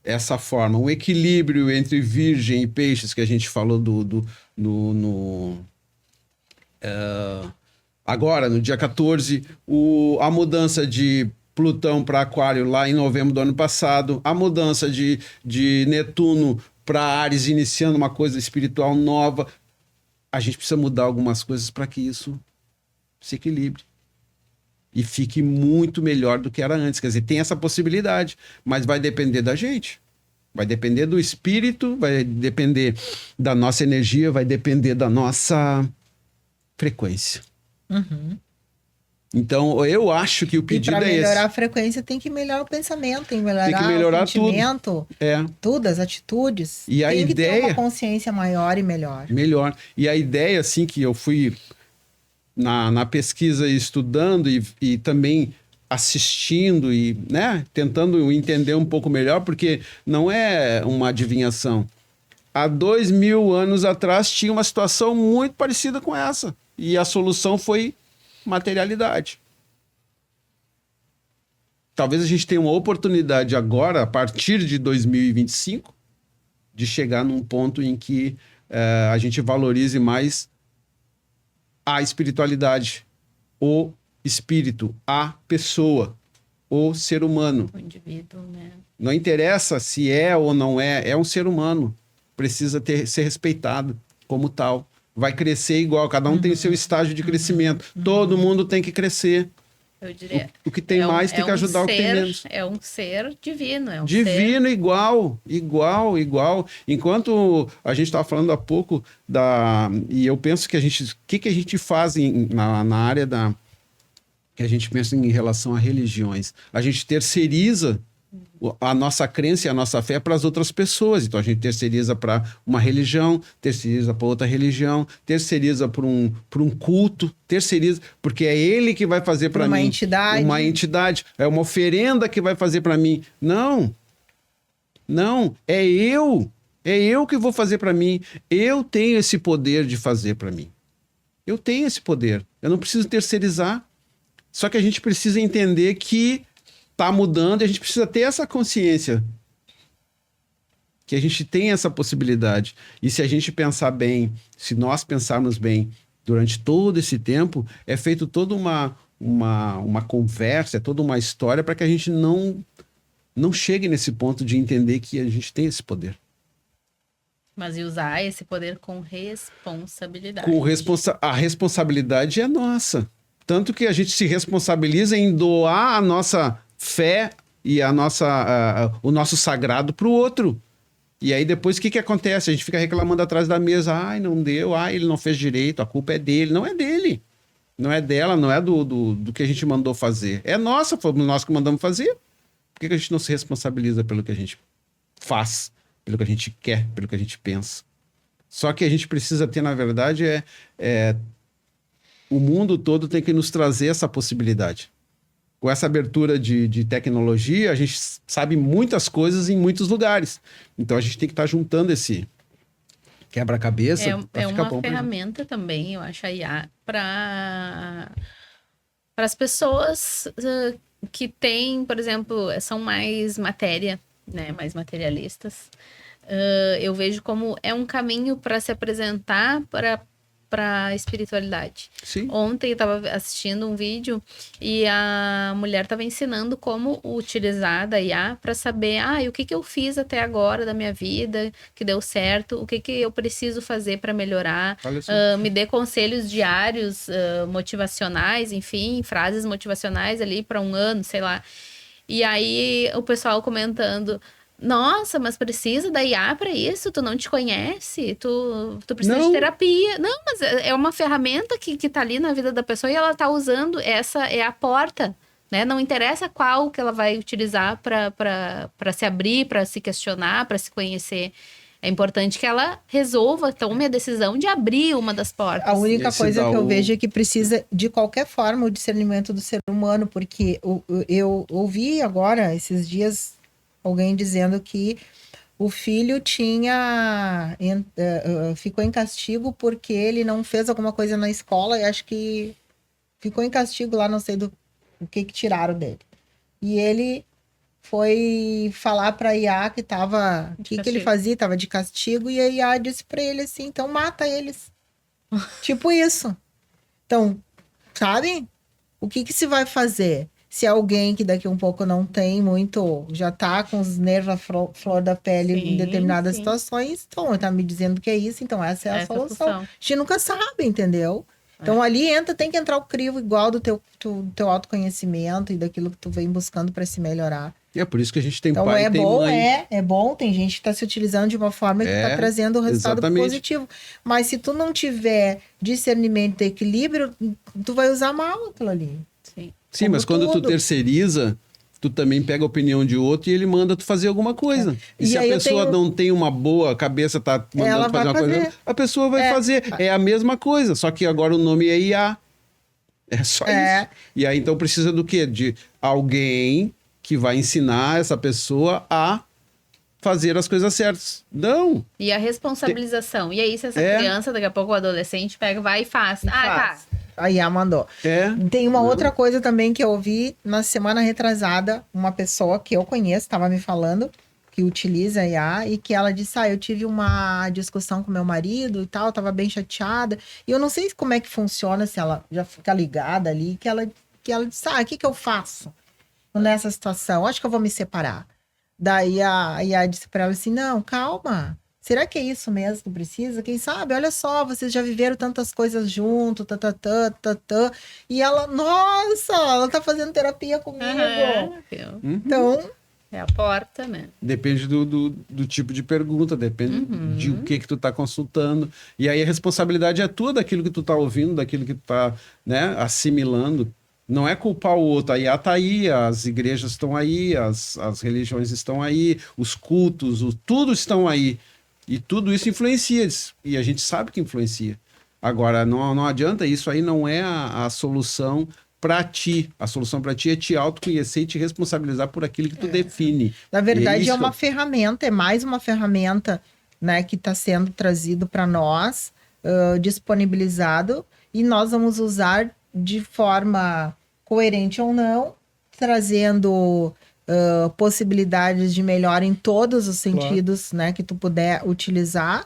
essa forma, um equilíbrio entre Virgem e Peixes, que a gente falou agora, no dia 14, a mudança de Plutão para Aquário lá em novembro do ano passado, a mudança de Netuno para Áries, iniciando uma coisa espiritual nova. A gente precisa mudar algumas coisas para que isso se equilibre e fique muito melhor do que era antes. Quer dizer, tem essa possibilidade, mas vai depender da gente. Vai depender do espírito, vai depender da nossa energia, vai depender da nossa frequência. Uhum. Então, eu acho que o pedido é esse. E para melhorar a frequência, tem que melhorar o pensamento, tem que melhorar o sentimento, tudo. Tudo, as atitudes. E a tem que ideia... ter uma consciência maior e melhor. Melhor. E a ideia, assim, que eu fui na pesquisa estudando e também assistindo e, né, tentando entender um pouco melhor, porque não é uma adivinhação. Há 2000 anos atrás tinha uma situação muito parecida com essa. E a solução foi materialidade. Talvez a gente tenha uma oportunidade agora, a partir de 2025, de chegar num ponto em que a gente valorize mais a espiritualidade, o espírito, a pessoa, o ser humano. O indivíduo, né? Não interessa se é ou não é um ser humano. Precisa ser respeitado como tal. Vai crescer igual, cada um tem seu estágio de crescimento. Todo mundo tem que crescer. Eu diria. O que tem mais tem que ajudar o que tem menos. É um ser divino. É um divino, ser... igual. Enquanto a gente estava falando há pouco e eu penso que o que a gente faz na área que a gente pensa em relação a religiões? A gente terceiriza a nossa crença e a nossa fé para as outras pessoas. Então a gente terceiriza para uma religião, terceiriza para outra religião, terceiriza para um culto, terceiriza, porque é ele que vai fazer para mim. Uma entidade. É uma oferenda que vai fazer para mim. Não, é eu que vou fazer para mim. Eu tenho esse poder de fazer para mim. Eu tenho esse poder. Eu não preciso terceirizar. Só que a gente precisa entender que está mudando e a gente precisa ter essa consciência que a gente tem essa possibilidade. E se a gente pensar bem, se nós pensarmos bem durante todo esse tempo, é feito toda uma conversa, é toda uma história para que a gente não chegue nesse ponto de entender que a gente tem esse poder. Mas e usar esse poder com responsabilidade. A responsabilidade é nossa. Tanto que a gente se responsabiliza em doar a nossa fé e o nosso sagrado para o outro. E aí depois o que acontece? A gente fica reclamando atrás da mesa. Ai, não deu. Ai, ele não fez direito. A culpa é dele. Não é dele. Não é dela. Não é do que a gente mandou fazer. É nossa. Foi nós que mandamos fazer. Por que a gente não se responsabiliza pelo que a gente faz? Pelo que a gente quer? Pelo que a gente pensa? Só que a gente precisa ter, na verdade, o mundo todo tem que nos trazer essa possibilidade. Com essa abertura de tecnologia, a gente sabe muitas coisas em muitos lugares. Então, a gente tem que estar juntando esse quebra-cabeça. É uma ferramenta também, eu acho, a IA, para as pessoas que têm, por exemplo, são mais matéria, né, mais materialistas. Eu vejo como é um caminho para se apresentar para a espiritualidade. Sim. Ontem eu estava assistindo um vídeo e a mulher estava ensinando como utilizar da IA para saber, o que eu fiz até agora da minha vida, que deu certo, o que eu preciso fazer para melhorar, me dê conselhos diários, motivacionais, enfim, frases motivacionais ali para um ano, sei lá. E aí o pessoal comentando: nossa, mas precisa da IA para isso? Tu não te conhece? Tu precisa de terapia. Não, mas é uma ferramenta que tá ali na vida da pessoa e ela tá usando. Essa é a porta, né? Não interessa qual que ela vai utilizar para se abrir, para se questionar, para se conhecer. É importante que ela resolva, tome a decisão de abrir uma das portas. A única coisa que eu vejo é que precisa, de qualquer forma, o discernimento do ser humano, porque eu ouvi agora, esses dias, alguém dizendo que o filho ficou em castigo porque ele não fez alguma coisa na escola e acho que ficou em castigo lá, não sei o que tiraram dele. E ele foi falar para a IA que tava, o que ele fazia, tava de castigo, e a IA disse para ele assim, então mata eles. Tipo isso. Então, sabe? O que se vai fazer? Se alguém que daqui um pouco não tem muito, já tá com os nervos à flor da pele em determinadas situações, então tá me dizendo que é isso, então essa é a solução. A gente nunca sabe, entendeu? Então ali tem que entrar o crivo igual do teu autoconhecimento e daquilo que tu vem buscando para se melhorar. E é por isso que a gente tem então, pai e tem mãe. É bom, tem gente que está se utilizando de uma forma que está trazendo um resultado positivo. Mas se tu não tiver discernimento e equilíbrio, tu vai usar mal aquilo ali. Sim, mas quando tu terceiriza, tu também pega a opinião de outro e ele manda tu fazer alguma coisa. E se a pessoa não tem uma boa cabeça, tá mandando fazer uma coisa, a pessoa vai fazer. É a mesma coisa, só que agora o nome é IA. É só isso. E aí, então, precisa do quê? De alguém que vai ensinar essa pessoa a fazer as coisas certas. Não. E a responsabilização. E aí, se essa criança, daqui a pouco o adolescente, vai e faz. Tá. A IA mandou. Tem uma outra coisa também que eu ouvi na semana retrasada, uma pessoa que eu conheço estava me falando que utiliza a IA e que ela disse, eu tive uma discussão com meu marido e tal, estava bem chateada, e eu não sei como é que funciona, se ela já fica ligada ali, que ela disse, o que eu faço nessa situação? Acho que eu vou me separar. Daí a IA disse para ela assim, não, calma. Será que é isso mesmo que precisa? Quem sabe? Olha só, vocês já viveram tantas coisas junto, E ela, nossa, ela tá fazendo terapia comigo. Então... é a porta, né? Depende do tipo de pergunta, depende de o que tu tá consultando. E aí a responsabilidade é tua daquilo que tu tá ouvindo, daquilo que tu tá, né, assimilando. Não é culpar o outro. A IA tá aí, as igrejas estão aí, as religiões estão aí, os cultos, tudo estão aí. E tudo isso influencia, e a gente sabe que influencia. Agora, não adianta, isso aí não é a solução para ti. A solução para ti é te autoconhecer e te responsabilizar por aquilo que tu define. Na verdade, é uma ferramenta, é mais uma ferramenta, né, que está sendo trazido para nós, disponibilizado, e nós vamos usar de forma coerente ou não, trazendo... possibilidades de melhora em todos os sentidos, né, que tu puder utilizar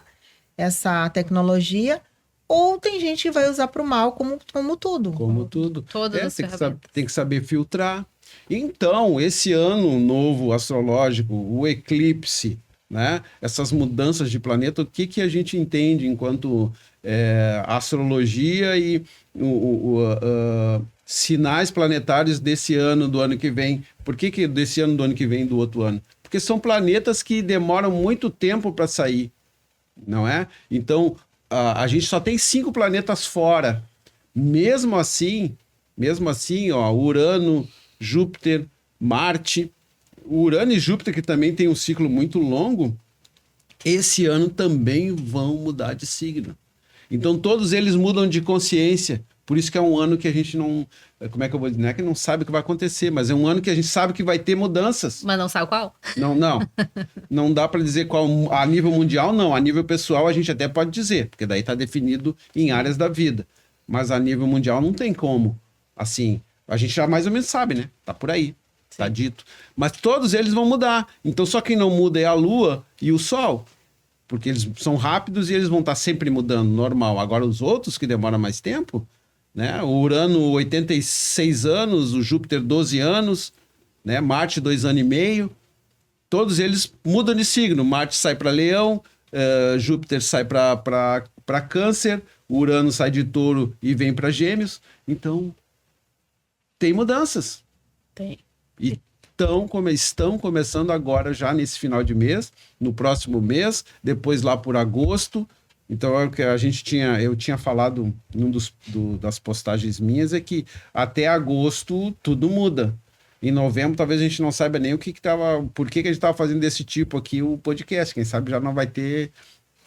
essa tecnologia, ou tem gente que vai usar para o mal, como tudo. Como tudo. Todas as ferramentas. Tem que saber filtrar. Então, esse ano novo astrológico, o eclipse né? Essas mudanças de planeta, o que a gente entende enquanto astrologia e sinais planetários desse ano, do ano que vem. Por que desse ano, do ano que vem, do outro ano? Porque são planetas que demoram muito tempo para sair, não é? Então, a gente só tem 5 planetas fora. Mesmo assim, ó, Urano, Júpiter, Marte, Urano e Júpiter, que também tem um ciclo muito longo, esse ano também vão mudar de signo. Então, todos eles mudam de consciência. Por isso que é um ano que a gente não... Como é que eu vou dizer? Não é que não sabe o que vai acontecer, mas é um ano que a gente sabe que vai ter mudanças. Mas não sabe qual? Não. Não dá para dizer qual. A nível mundial, não. A nível pessoal, a gente até pode dizer, porque daí está definido em áreas da vida. Mas a nível mundial não tem como. Assim, a gente já mais ou menos sabe, né? Tá por aí. Tá dito. Mas todos eles vão mudar. Então, só quem não muda é a Lua e o Sol. Porque eles são rápidos e eles vão estar sempre mudando, normal. Agora, os outros que demoram mais tempo, né? O Urano, 86 anos, o Júpiter, 12 anos, né? Marte, 2 anos e meio. Todos eles mudam de signo. Marte sai para Leão, Júpiter sai para Câncer, Urano sai de Touro e vem para Gêmeos. Então, tem mudanças. Tem. E estão começando agora, já nesse final de mês, no próximo mês, depois lá por agosto. Então, é o que eu tinha falado num das postagens minhas, é que até agosto tudo muda. Em novembro, talvez a gente não saiba nem por que a gente estava fazendo desse tipo aqui o podcast. Quem sabe já não vai ter...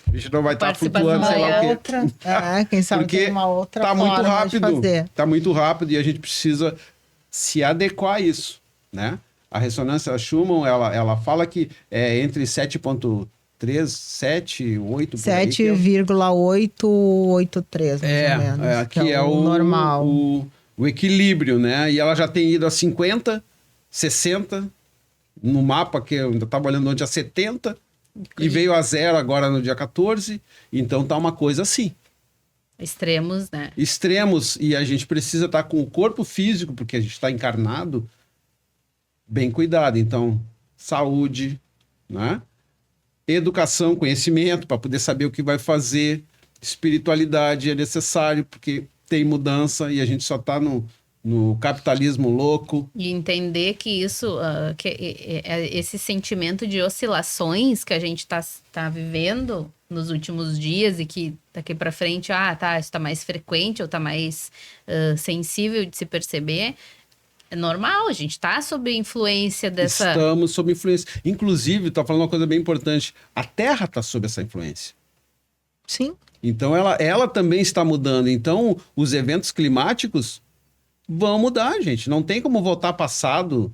A gente não vai estar flutuando, sei lá o quê. Quem sabe Porque tem uma outra tá muito forma rápido. de fazer. Tá muito rápido e a gente precisa se adequar a isso, né? A ressonância Schumann, ela fala que é entre 7,3, 7, 8... 7,883, mais ou menos. Que é o normal. O equilíbrio, né? E ela já tem ido a 50, 60, no mapa que eu ainda estava olhando onde a 70, e veio a 0 agora no dia 14. Então tá uma coisa assim. Extremos, né? Extremos, e a gente precisa estar com o corpo físico, porque a gente está encarnado, bem cuidado. Então, saúde, né? Educação, conhecimento, para poder saber o que vai fazer. Espiritualidade é necessário, porque tem mudança e a gente só está no capitalismo louco. E entender que isso, esse sentimento de oscilações que a gente tá vivendo nos últimos dias e que daqui para frente, isso tá mais frequente ou tá mais sensível de se perceber, é normal, a gente tá sob influência dessa... Estamos sob influência. Inclusive, tá falando uma coisa bem importante, a Terra tá sob essa influência. Sim. Então, ela também está mudando. Então, os eventos climáticos vão mudar, gente. Não tem como voltar passado.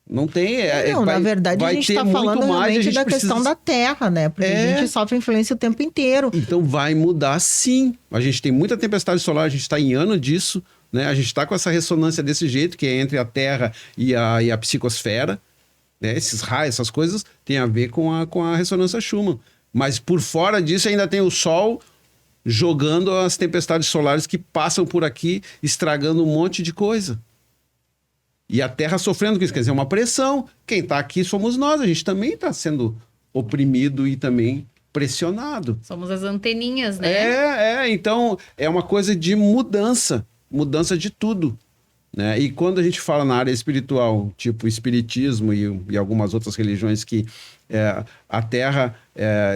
Não tem. Na verdade, a gente está falando realmente da questão da Terra, né? Porque a gente sofre influência o tempo inteiro. Então, vai mudar sim. A gente tem muita tempestade solar, a gente está em ano disso, né? A gente está com essa ressonância desse jeito, que é entre a Terra e a psicosfera. Né? Esses raios, essas coisas, tem a ver com a ressonância Schumann. Mas por fora disso ainda tem o Sol jogando as tempestades solares que passam por aqui, estragando um monte de coisa. E a Terra sofrendo com isso, quer dizer, uma pressão. Quem está aqui somos nós, a gente também está sendo oprimido e também pressionado. Somos as anteninhas, né? Então é uma coisa de mudança de tudo. Né? E quando a gente fala na área espiritual, tipo espiritismo e algumas outras religiões que a Terra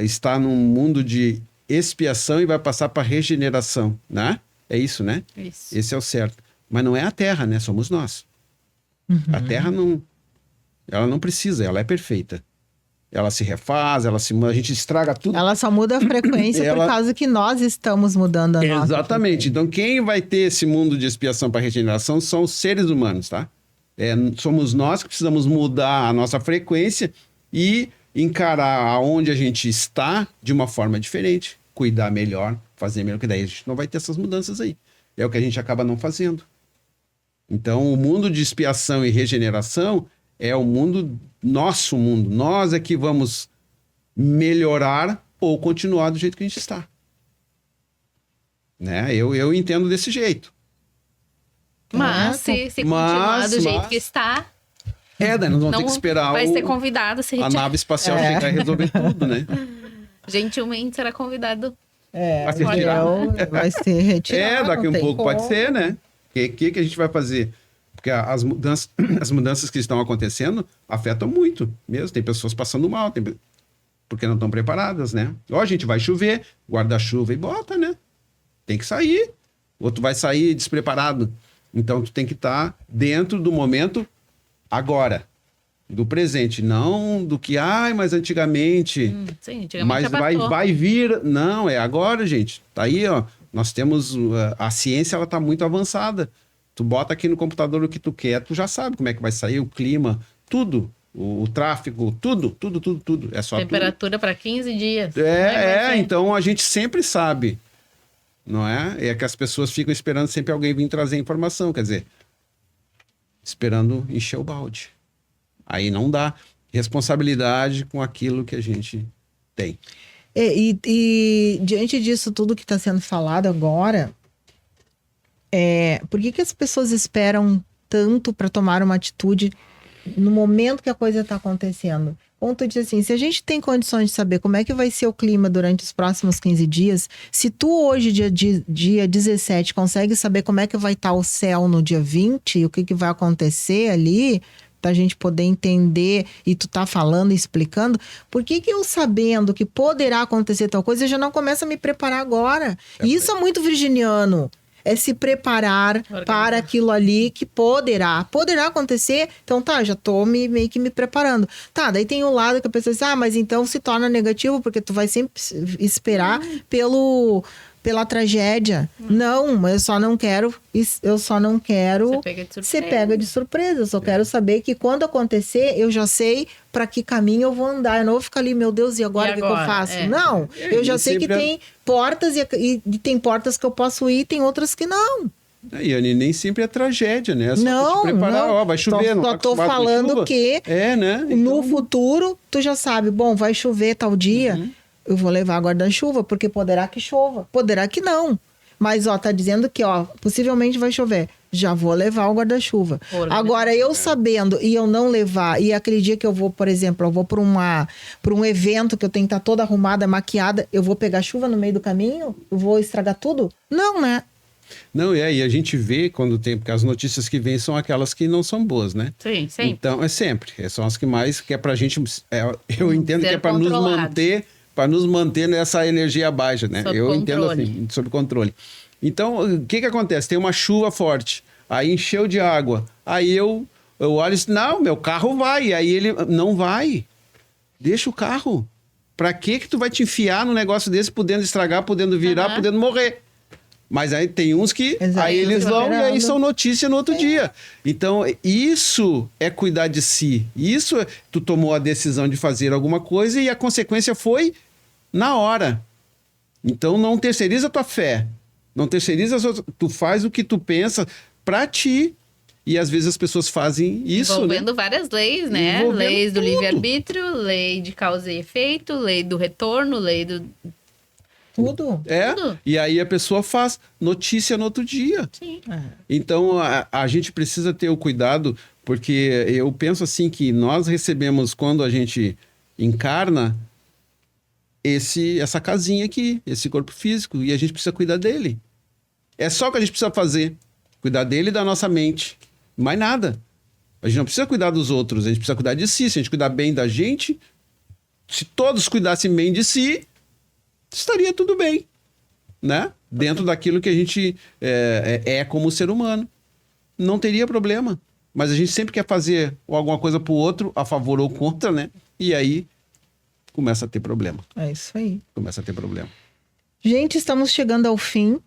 está num mundo de expiação e vai passar para regeneração, né? É isso, né? Isso. Esse é o certo. Mas não é a Terra, né? Somos nós. Uhum. A Terra ela não precisa, ela é perfeita. Ela se refaz, a gente estraga tudo. Ela só muda a frequência por causa que nós estamos mudando a nossa. Exatamente. Então, quem vai ter esse mundo de expiação para regeneração são os seres humanos, tá? Somos nós que precisamos mudar a nossa frequência e encarar aonde a gente está de uma forma diferente. Cuidar melhor, fazer melhor, que daí a gente não vai ter essas mudanças aí. É o que a gente acaba não fazendo. Então, o mundo de expiação e regeneração é o mundo, nosso mundo. Nós é que vamos melhorar ou continuar do jeito que a gente está. Né? Eu entendo desse jeito. Mas, se continuar do jeito que está... Daí nós vamos Não ter que esperar vai ser convidado a se a retirar. nave espacial chegar e resolver tudo, né? Gentilmente será convidado. Vai se retirar. Vai ser retirado. Daqui não um tem pouco como. pode ser, né? O que a gente vai fazer? Porque as mudanças que estão acontecendo afetam muito mesmo. Tem pessoas passando mal, porque não estão preparadas, né? Ó, a gente vai chover, guarda-chuva e bota, né? Tem que sair. Ou tu vai sair despreparado. Então, tu tem que estar dentro do momento agora. Do presente. Não do que, mas antigamente... Sim, antigamente Mas já passou. vai vir... Não, é agora, gente. Tá aí, ó. Nós temos... A ciência, ela tá muito avançada. Tu bota aqui no computador o que tu quer, tu já sabe como é que vai sair o clima, tudo. O tráfego, tudo. É só Temperatura para 15 dias. Então a gente sempre sabe, não é? É que as pessoas ficam esperando sempre alguém vir trazer informação, quer dizer, esperando encher o balde. Aí não dá responsabilidade com aquilo que a gente tem. E diante disso tudo que está sendo falado agora, por que as pessoas esperam tanto para tomar uma atitude no momento que a coisa está acontecendo? Como tu diz assim, se a gente tem condições de saber como é que vai ser o clima durante os próximos 15 dias, se tu hoje, dia 17, consegue saber como é que vai estar o céu no dia 20 e o que vai acontecer ali, pra gente poder entender, e tu tá falando e explicando, por que eu sabendo que poderá acontecer tal coisa, eu já não começo a me preparar agora? E isso é muito virginiano. É se preparar para aquilo ali que poderá acontecer. Então já tô meio que me preparando. Daí tem o lado que a pessoa diz, mas então se torna negativo, porque tu vai sempre esperar pela tragédia. Não, mas eu só não quero ser pega de surpresa. Eu só quero saber que quando acontecer, eu já sei para que caminho eu vou andar. Eu não vou ficar ali, meu Deus, e agora o que eu faço? Não, eu já sei que tem portas e tem portas que eu posso ir, tem outras que não. E nem sempre é tragédia, né? É só te preparar, vai chover. Só tô falando que né? No futuro, tu já sabe, vai chover tal dia, eu vou levar guarda-chuva, porque poderá que chova, poderá que não. Mas, tá dizendo que, possivelmente vai chover. Já vou levar o guarda-chuva. Agora, eu sabendo e eu não levar, e aquele dia que eu vou, por exemplo, eu vou para um evento que eu tenho que estar toda arrumada, maquiada, eu vou pegar chuva no meio do caminho? Eu vou estragar tudo? Não, né? Não, e a gente vê quando tem, porque as notícias que vêm são aquelas que não são boas, né? Sim, sempre. Então, sempre. São as que mais, que é pra gente, eu entendo que é para nos manter nessa energia baixa, né? Eu entendo assim, sob controle. Então, o que acontece? Tem uma chuva forte, aí encheu de água, aí eu olho e digo, não, meu carro vai, aí ele não vai. Deixa o carro. Pra que tu vai te enfiar num negócio desse, podendo estragar, podendo virar, podendo morrer? Mas aí tem uns que aí eles vão e aí são notícia no outro dia. Então, isso é cuidar de si. Isso tu tomou a decisão de fazer alguma coisa e a consequência foi na hora. Então, não terceiriza a tua fé. Não terceiriza tu faz o que tu pensa pra ti. E às vezes as pessoas fazem isso, envolvendo várias leis, né? Leis do livre-arbítrio, lei de causa e efeito, lei do retorno, lei do... Tudo. E aí a pessoa faz notícia no outro dia. Sim. Então a gente precisa ter o cuidado, porque eu penso assim que nós recebemos, quando a gente encarna, essa casinha aqui, esse corpo físico, e a gente precisa cuidar dele. É só o que a gente precisa fazer. Cuidar dele e da nossa mente. Mais nada. A gente não precisa cuidar dos outros, a gente precisa cuidar de si. Se a gente cuidar bem da gente, se todos cuidassem bem de si, estaria tudo bem, né? Dentro daquilo que a gente é como ser humano. Não teria problema. Mas a gente sempre quer fazer alguma coisa pro outro, a favor ou contra, né? E aí começa a ter problema. É isso aí. Começa a ter problema. Gente, estamos chegando ao fim.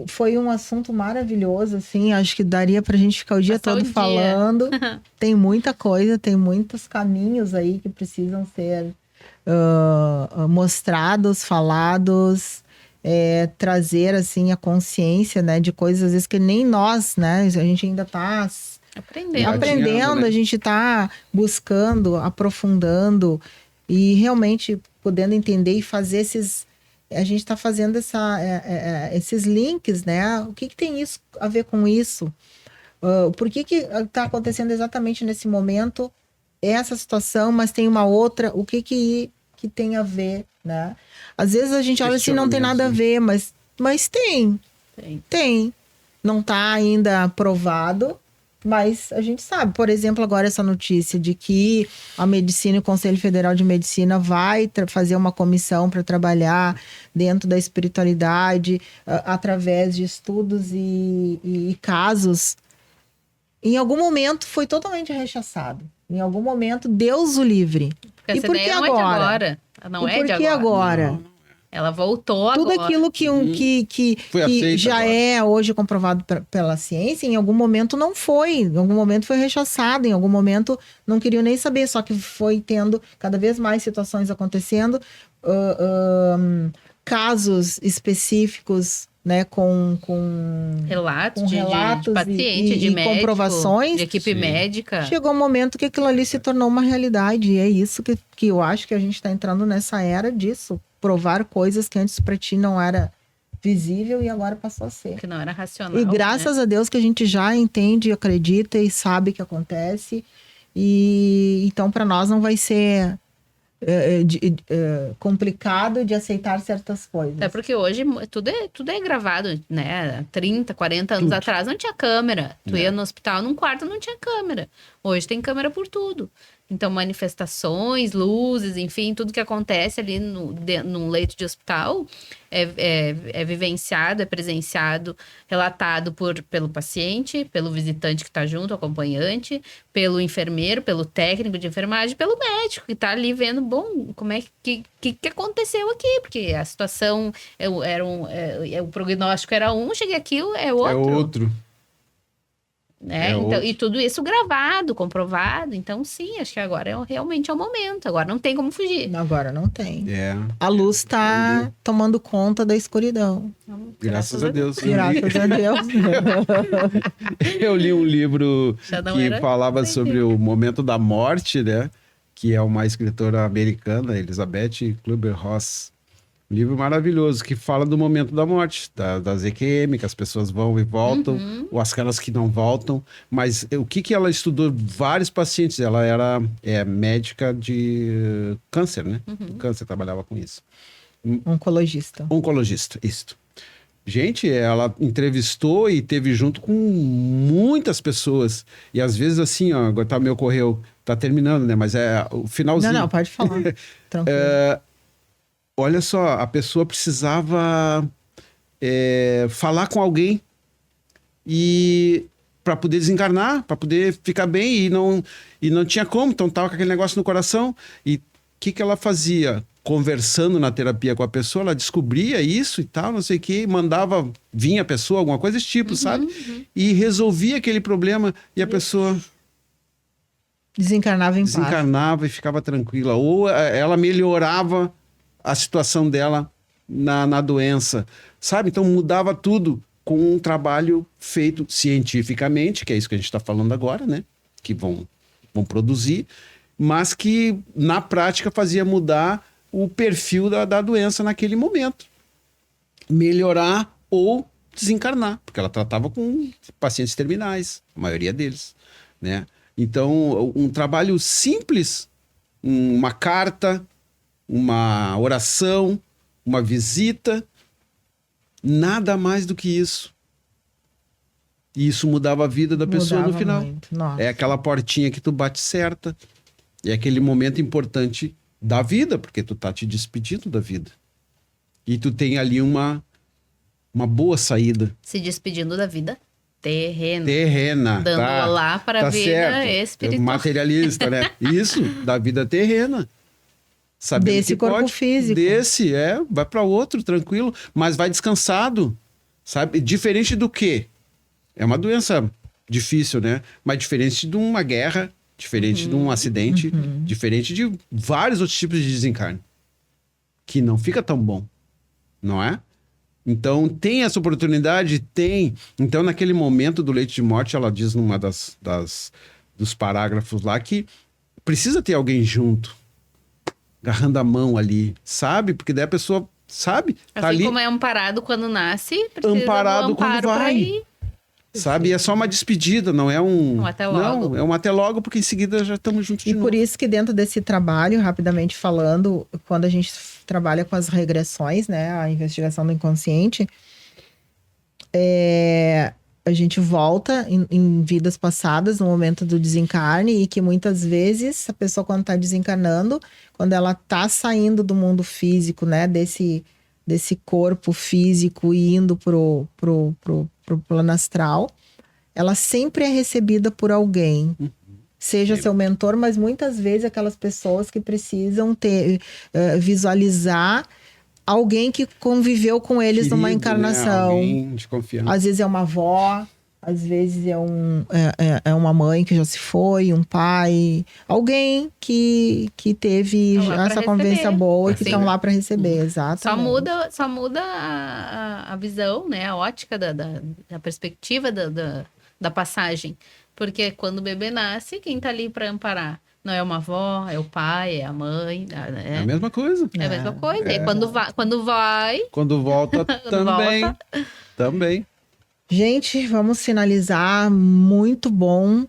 Foi um assunto maravilhoso, assim. Acho que daria pra gente ficar o dia todo falando. Tem muita coisa, tem muitos caminhos aí que precisam ser mostrados, falados, trazer assim a consciência, né, de coisas às vezes que nem nós, né, a gente ainda tá aprendendo, a gente tá buscando, aprofundando e realmente podendo entender e fazer a gente tá fazendo esses links, né, o que tem isso a ver com isso? Por que está acontecendo exatamente nesse momento essa situação, mas tem uma outra? O que tem a ver, né? Às vezes a gente olha assim, não tem nada a ver, mas tem. Tem. Não está ainda provado, mas a gente sabe. Por exemplo, agora essa notícia de que a medicina e o Conselho Federal de Medicina vai fazer uma comissão para trabalhar dentro da espiritualidade, através de estudos e casos. Em algum momento foi totalmente rechaçado. Em algum momento, Deus o livre. Porque e essa por ideia que não agora? é de agora. Ela não e é por de que agora. agora? Ela voltou Tudo agora. aquilo que já agora. é hoje comprovado pela ciência, em algum momento não foi. Em algum momento foi rechaçado, em algum momento não queriam nem saber. Só que foi tendo cada vez mais situações acontecendo, casos específicos, né, com Relatos, com de relatos paciente, de e médico, comprovações. de equipe Sim. médica. Chegou um momento que aquilo ali se tornou uma realidade. E é isso que eu acho que a gente está entrando nessa era disso. Provar coisas que antes para ti não era visível e agora passou a ser. Que não era racional. E graças a Deus que a gente já entende, acredita e sabe que acontece. E então para nós não vai ser complicado de aceitar certas coisas. Até porque hoje tudo é gravado, né? 30, 40 anos atrás não tinha câmera. Tu ia no hospital, num quarto não tinha câmera. Hoje tem câmera por tudo. Então, manifestações, luzes, enfim, tudo que acontece ali num leito de hospital é vivenciado, é presenciado, relatado pelo paciente, pelo visitante que está junto, acompanhante, pelo enfermeiro, pelo técnico de enfermagem, pelo médico que está ali vendo, bom, como é que aconteceu aqui, porque a situação, o prognóstico era um, cheguei aqui, é outro. É outro. Né? É Então, outro. e tudo isso gravado, comprovado. Então, sim, acho que agora realmente é o momento. Agora não tem como fugir. Agora não tem. É. A luz está tomando conta da escuridão. Graças a Deus. Graças a Deus. Eu li um livro Já não que era falava assim. sobre o momento da morte, né? Que é uma escritora americana, Elizabeth Kübler-Ross. Um livro maravilhoso que fala do momento da morte, das EQM, que as pessoas vão e voltam, ou aquelas que não voltam. Mas o que ela estudou? Vários pacientes. Ela era médica de câncer, né? Câncer, trabalhava com isso. Oncologista. Oncologista, isso. Gente, ela entrevistou e teve junto com muitas pessoas. E às vezes assim, ó, agora me ocorreu, tá terminando, né? Mas é o finalzinho. Não, pode falar. Tranquilo. Olha só, a pessoa precisava falar com alguém e para poder desencarnar, para poder ficar bem e não tinha como, então tava com aquele negócio no coração. E o que ela fazia? Conversando na terapia com a pessoa, ela descobria isso e tal, não sei o que, vinha a pessoa, alguma coisa desse tipo, sabe? E resolvia aquele problema e a pessoa Desencarnava em paz. desencarnava e ficava tranquila. Ou ela melhorava a situação dela na doença, sabe? Então mudava tudo com um trabalho feito cientificamente, que é isso que a gente está falando agora, né? Que vão produzir, mas que na prática fazia mudar o perfil da doença naquele momento. Melhorar ou desencarnar, porque ela tratava com pacientes terminais, a maioria deles, né? Então, um trabalho simples, uma carta, uma oração, uma visita, nada mais do que isso. E isso mudava a vida da pessoa no final. Muito. Nossa. É aquela portinha que tu bate certa. É aquele momento importante da vida, porque tu tá te despedindo da vida. E tu tem ali uma boa saída. Se despedindo da vida terrena. Terrena. Dando olá para a vida certo. espiritual. Materialista, né? Isso, da vida terrena. Sabendo Desse que corpo físico. Vai para outro, tranquilo, mas vai descansado, sabe? Diferente do quê? É uma doença difícil, né? Mas diferente de uma guerra, diferente de um acidente, diferente de vários outros tipos de desencarne. Que não fica tão bom, não é? Então, tem essa oportunidade? Tem. Então, naquele momento do leito de morte, ela diz numa dos parágrafos lá que precisa ter alguém junto, agarrando a mão ali, sabe? Porque daí a pessoa, sabe? Assim Tá ali como é amparado quando nasce, precisa amparado do amparo quando vai. pra ir Sabe? E é só uma despedida, não é um... Um até logo. Não, é um até logo, porque em seguida já estamos juntos de E novo. por isso que dentro desse trabalho, rapidamente falando, quando a gente trabalha com as regressões, né, a investigação do inconsciente, a gente volta em vidas passadas, no momento do desencarne, e que muitas vezes a pessoa, quando está desencarnando, quando ela está saindo do mundo físico, né, desse corpo físico e indo pro plano astral, ela sempre é recebida por alguém. Seja seu mentor, mas muitas vezes aquelas pessoas que precisam visualizar alguém que conviveu com eles Querido, numa né? encarnação. Alguém de confiança. Às vezes é uma avó, às vezes é uma mãe que já se foi, um pai, alguém que teve Tão lá pra essa convivência receber. boa e que Assim. estão lá para receber, exato. Só muda a visão, né? A ótica da perspectiva da passagem. Porque quando o bebê nasce, quem tá ali para amparar? Não é uma avó, é o pai, é a mãe. É a mesma coisa. É a mesma coisa. E quando vai, Quando volta, também. volta. Também. Gente, vamos finalizar. Muito bom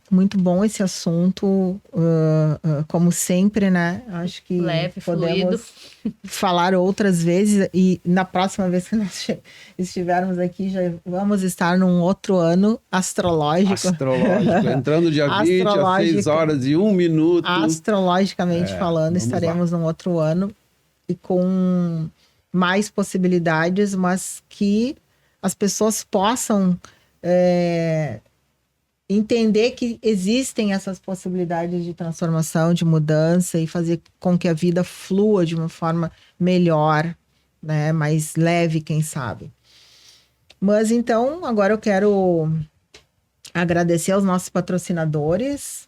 esse assunto. Como sempre, né? Acho que Leve, podemos fluido. falar outras vezes. E na próxima vez que nós estivermos aqui, já vamos estar num outro ano astrológico. Astrológico. Entrando dia 20, às 6 horas e 1 minuto. Astrologicamente falando, vamos estaremos num outro ano e com mais possibilidades, mas que as pessoas possam entender que existem essas possibilidades de transformação, de mudança e fazer com que a vida flua de uma forma melhor, né? Mais leve, quem sabe. Mas então, agora eu quero agradecer aos nossos patrocinadores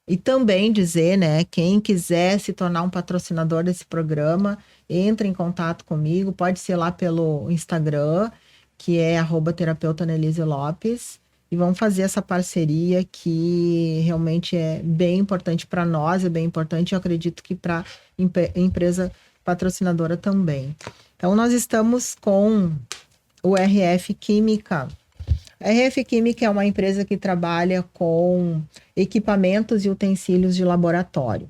e também dizer, né, quem quiser se tornar um patrocinador desse programa, entre em contato comigo, pode ser lá pelo Instagram, que é @terapeuta Annelise Lopes, e vamos fazer essa parceria que realmente é bem importante para nós, é bem importante, eu acredito que para a empresa patrocinadora também. Então, nós estamos com o RF Química. A RF Química é uma empresa que trabalha com equipamentos e utensílios de laboratório.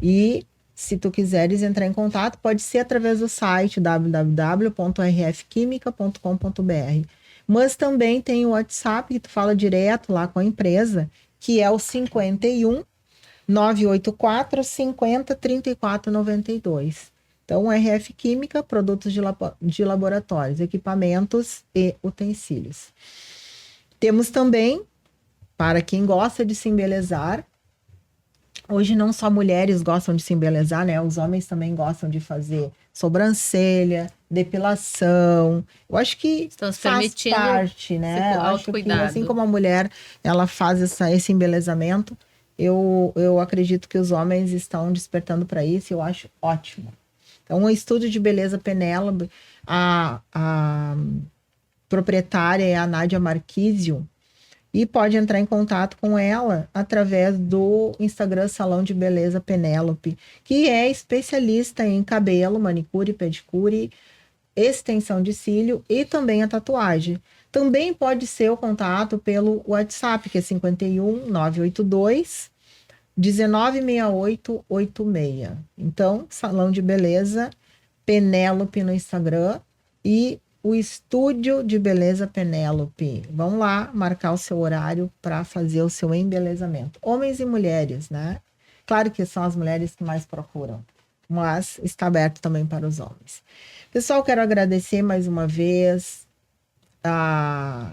E se tu quiseres entrar em contato, pode ser através do site www.rfquimica.com.br. Mas também tem o WhatsApp, que tu fala direto lá com a empresa, que é o 51 984 50 34 92. Então, RF Química, produtos de laboratórios, equipamentos e utensílios. Temos também, para quem gosta de se embelezar, hoje não só mulheres gostam de se embelezar, né? Os homens também gostam de fazer sobrancelha, depilação. Eu acho que Estamos faz permitindo parte, né? Eu acho que autocuidado. assim como a mulher, ela faz esse embelezamento, eu acredito que os homens estão despertando para isso e eu acho ótimo. Então, o Estúdio de Beleza Penélope, a proprietária é a Nádia Marquísio, e pode entrar em contato com ela através do Instagram Salão de Beleza Penélope, que é especialista em cabelo, manicure, pedicure, extensão de cílio e também a tatuagem. Também pode ser o contato pelo WhatsApp, que é 51 982 196886. Então, Salão de Beleza Penélope no Instagram e o Estúdio de Beleza Penélope. Vão lá marcar o seu horário para fazer o seu embelezamento. Homens e mulheres, né? Claro que são as mulheres que mais procuram, mas está aberto também para os homens. Pessoal, quero agradecer mais uma vez a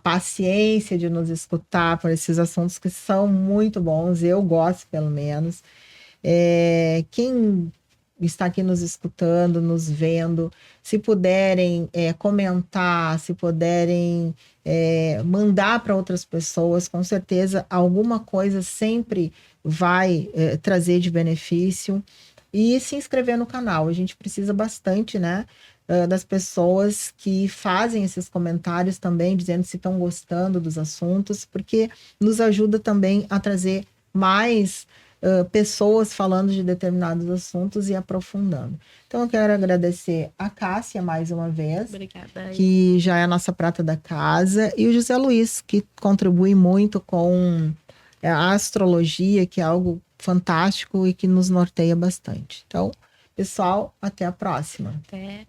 paciência de nos escutar por esses assuntos que são muito bons, eu gosto pelo menos. Quem está aqui nos escutando, nos vendo, se puderem comentar, se puderem mandar para outras pessoas, com certeza alguma coisa sempre vai trazer de benefício. E se inscrever no canal, a gente precisa bastante, né? Das pessoas que fazem esses comentários também, dizendo se estão gostando dos assuntos, porque nos ajuda também a trazer mais pessoas falando de determinados assuntos e aprofundando. Então, eu quero agradecer a Cássia mais uma vez, Obrigada. que já é a nossa prata da casa, e o José Luiz, que contribui muito com a astrologia, que é algo fantástico e que nos norteia bastante. Então, pessoal, até a próxima. Até.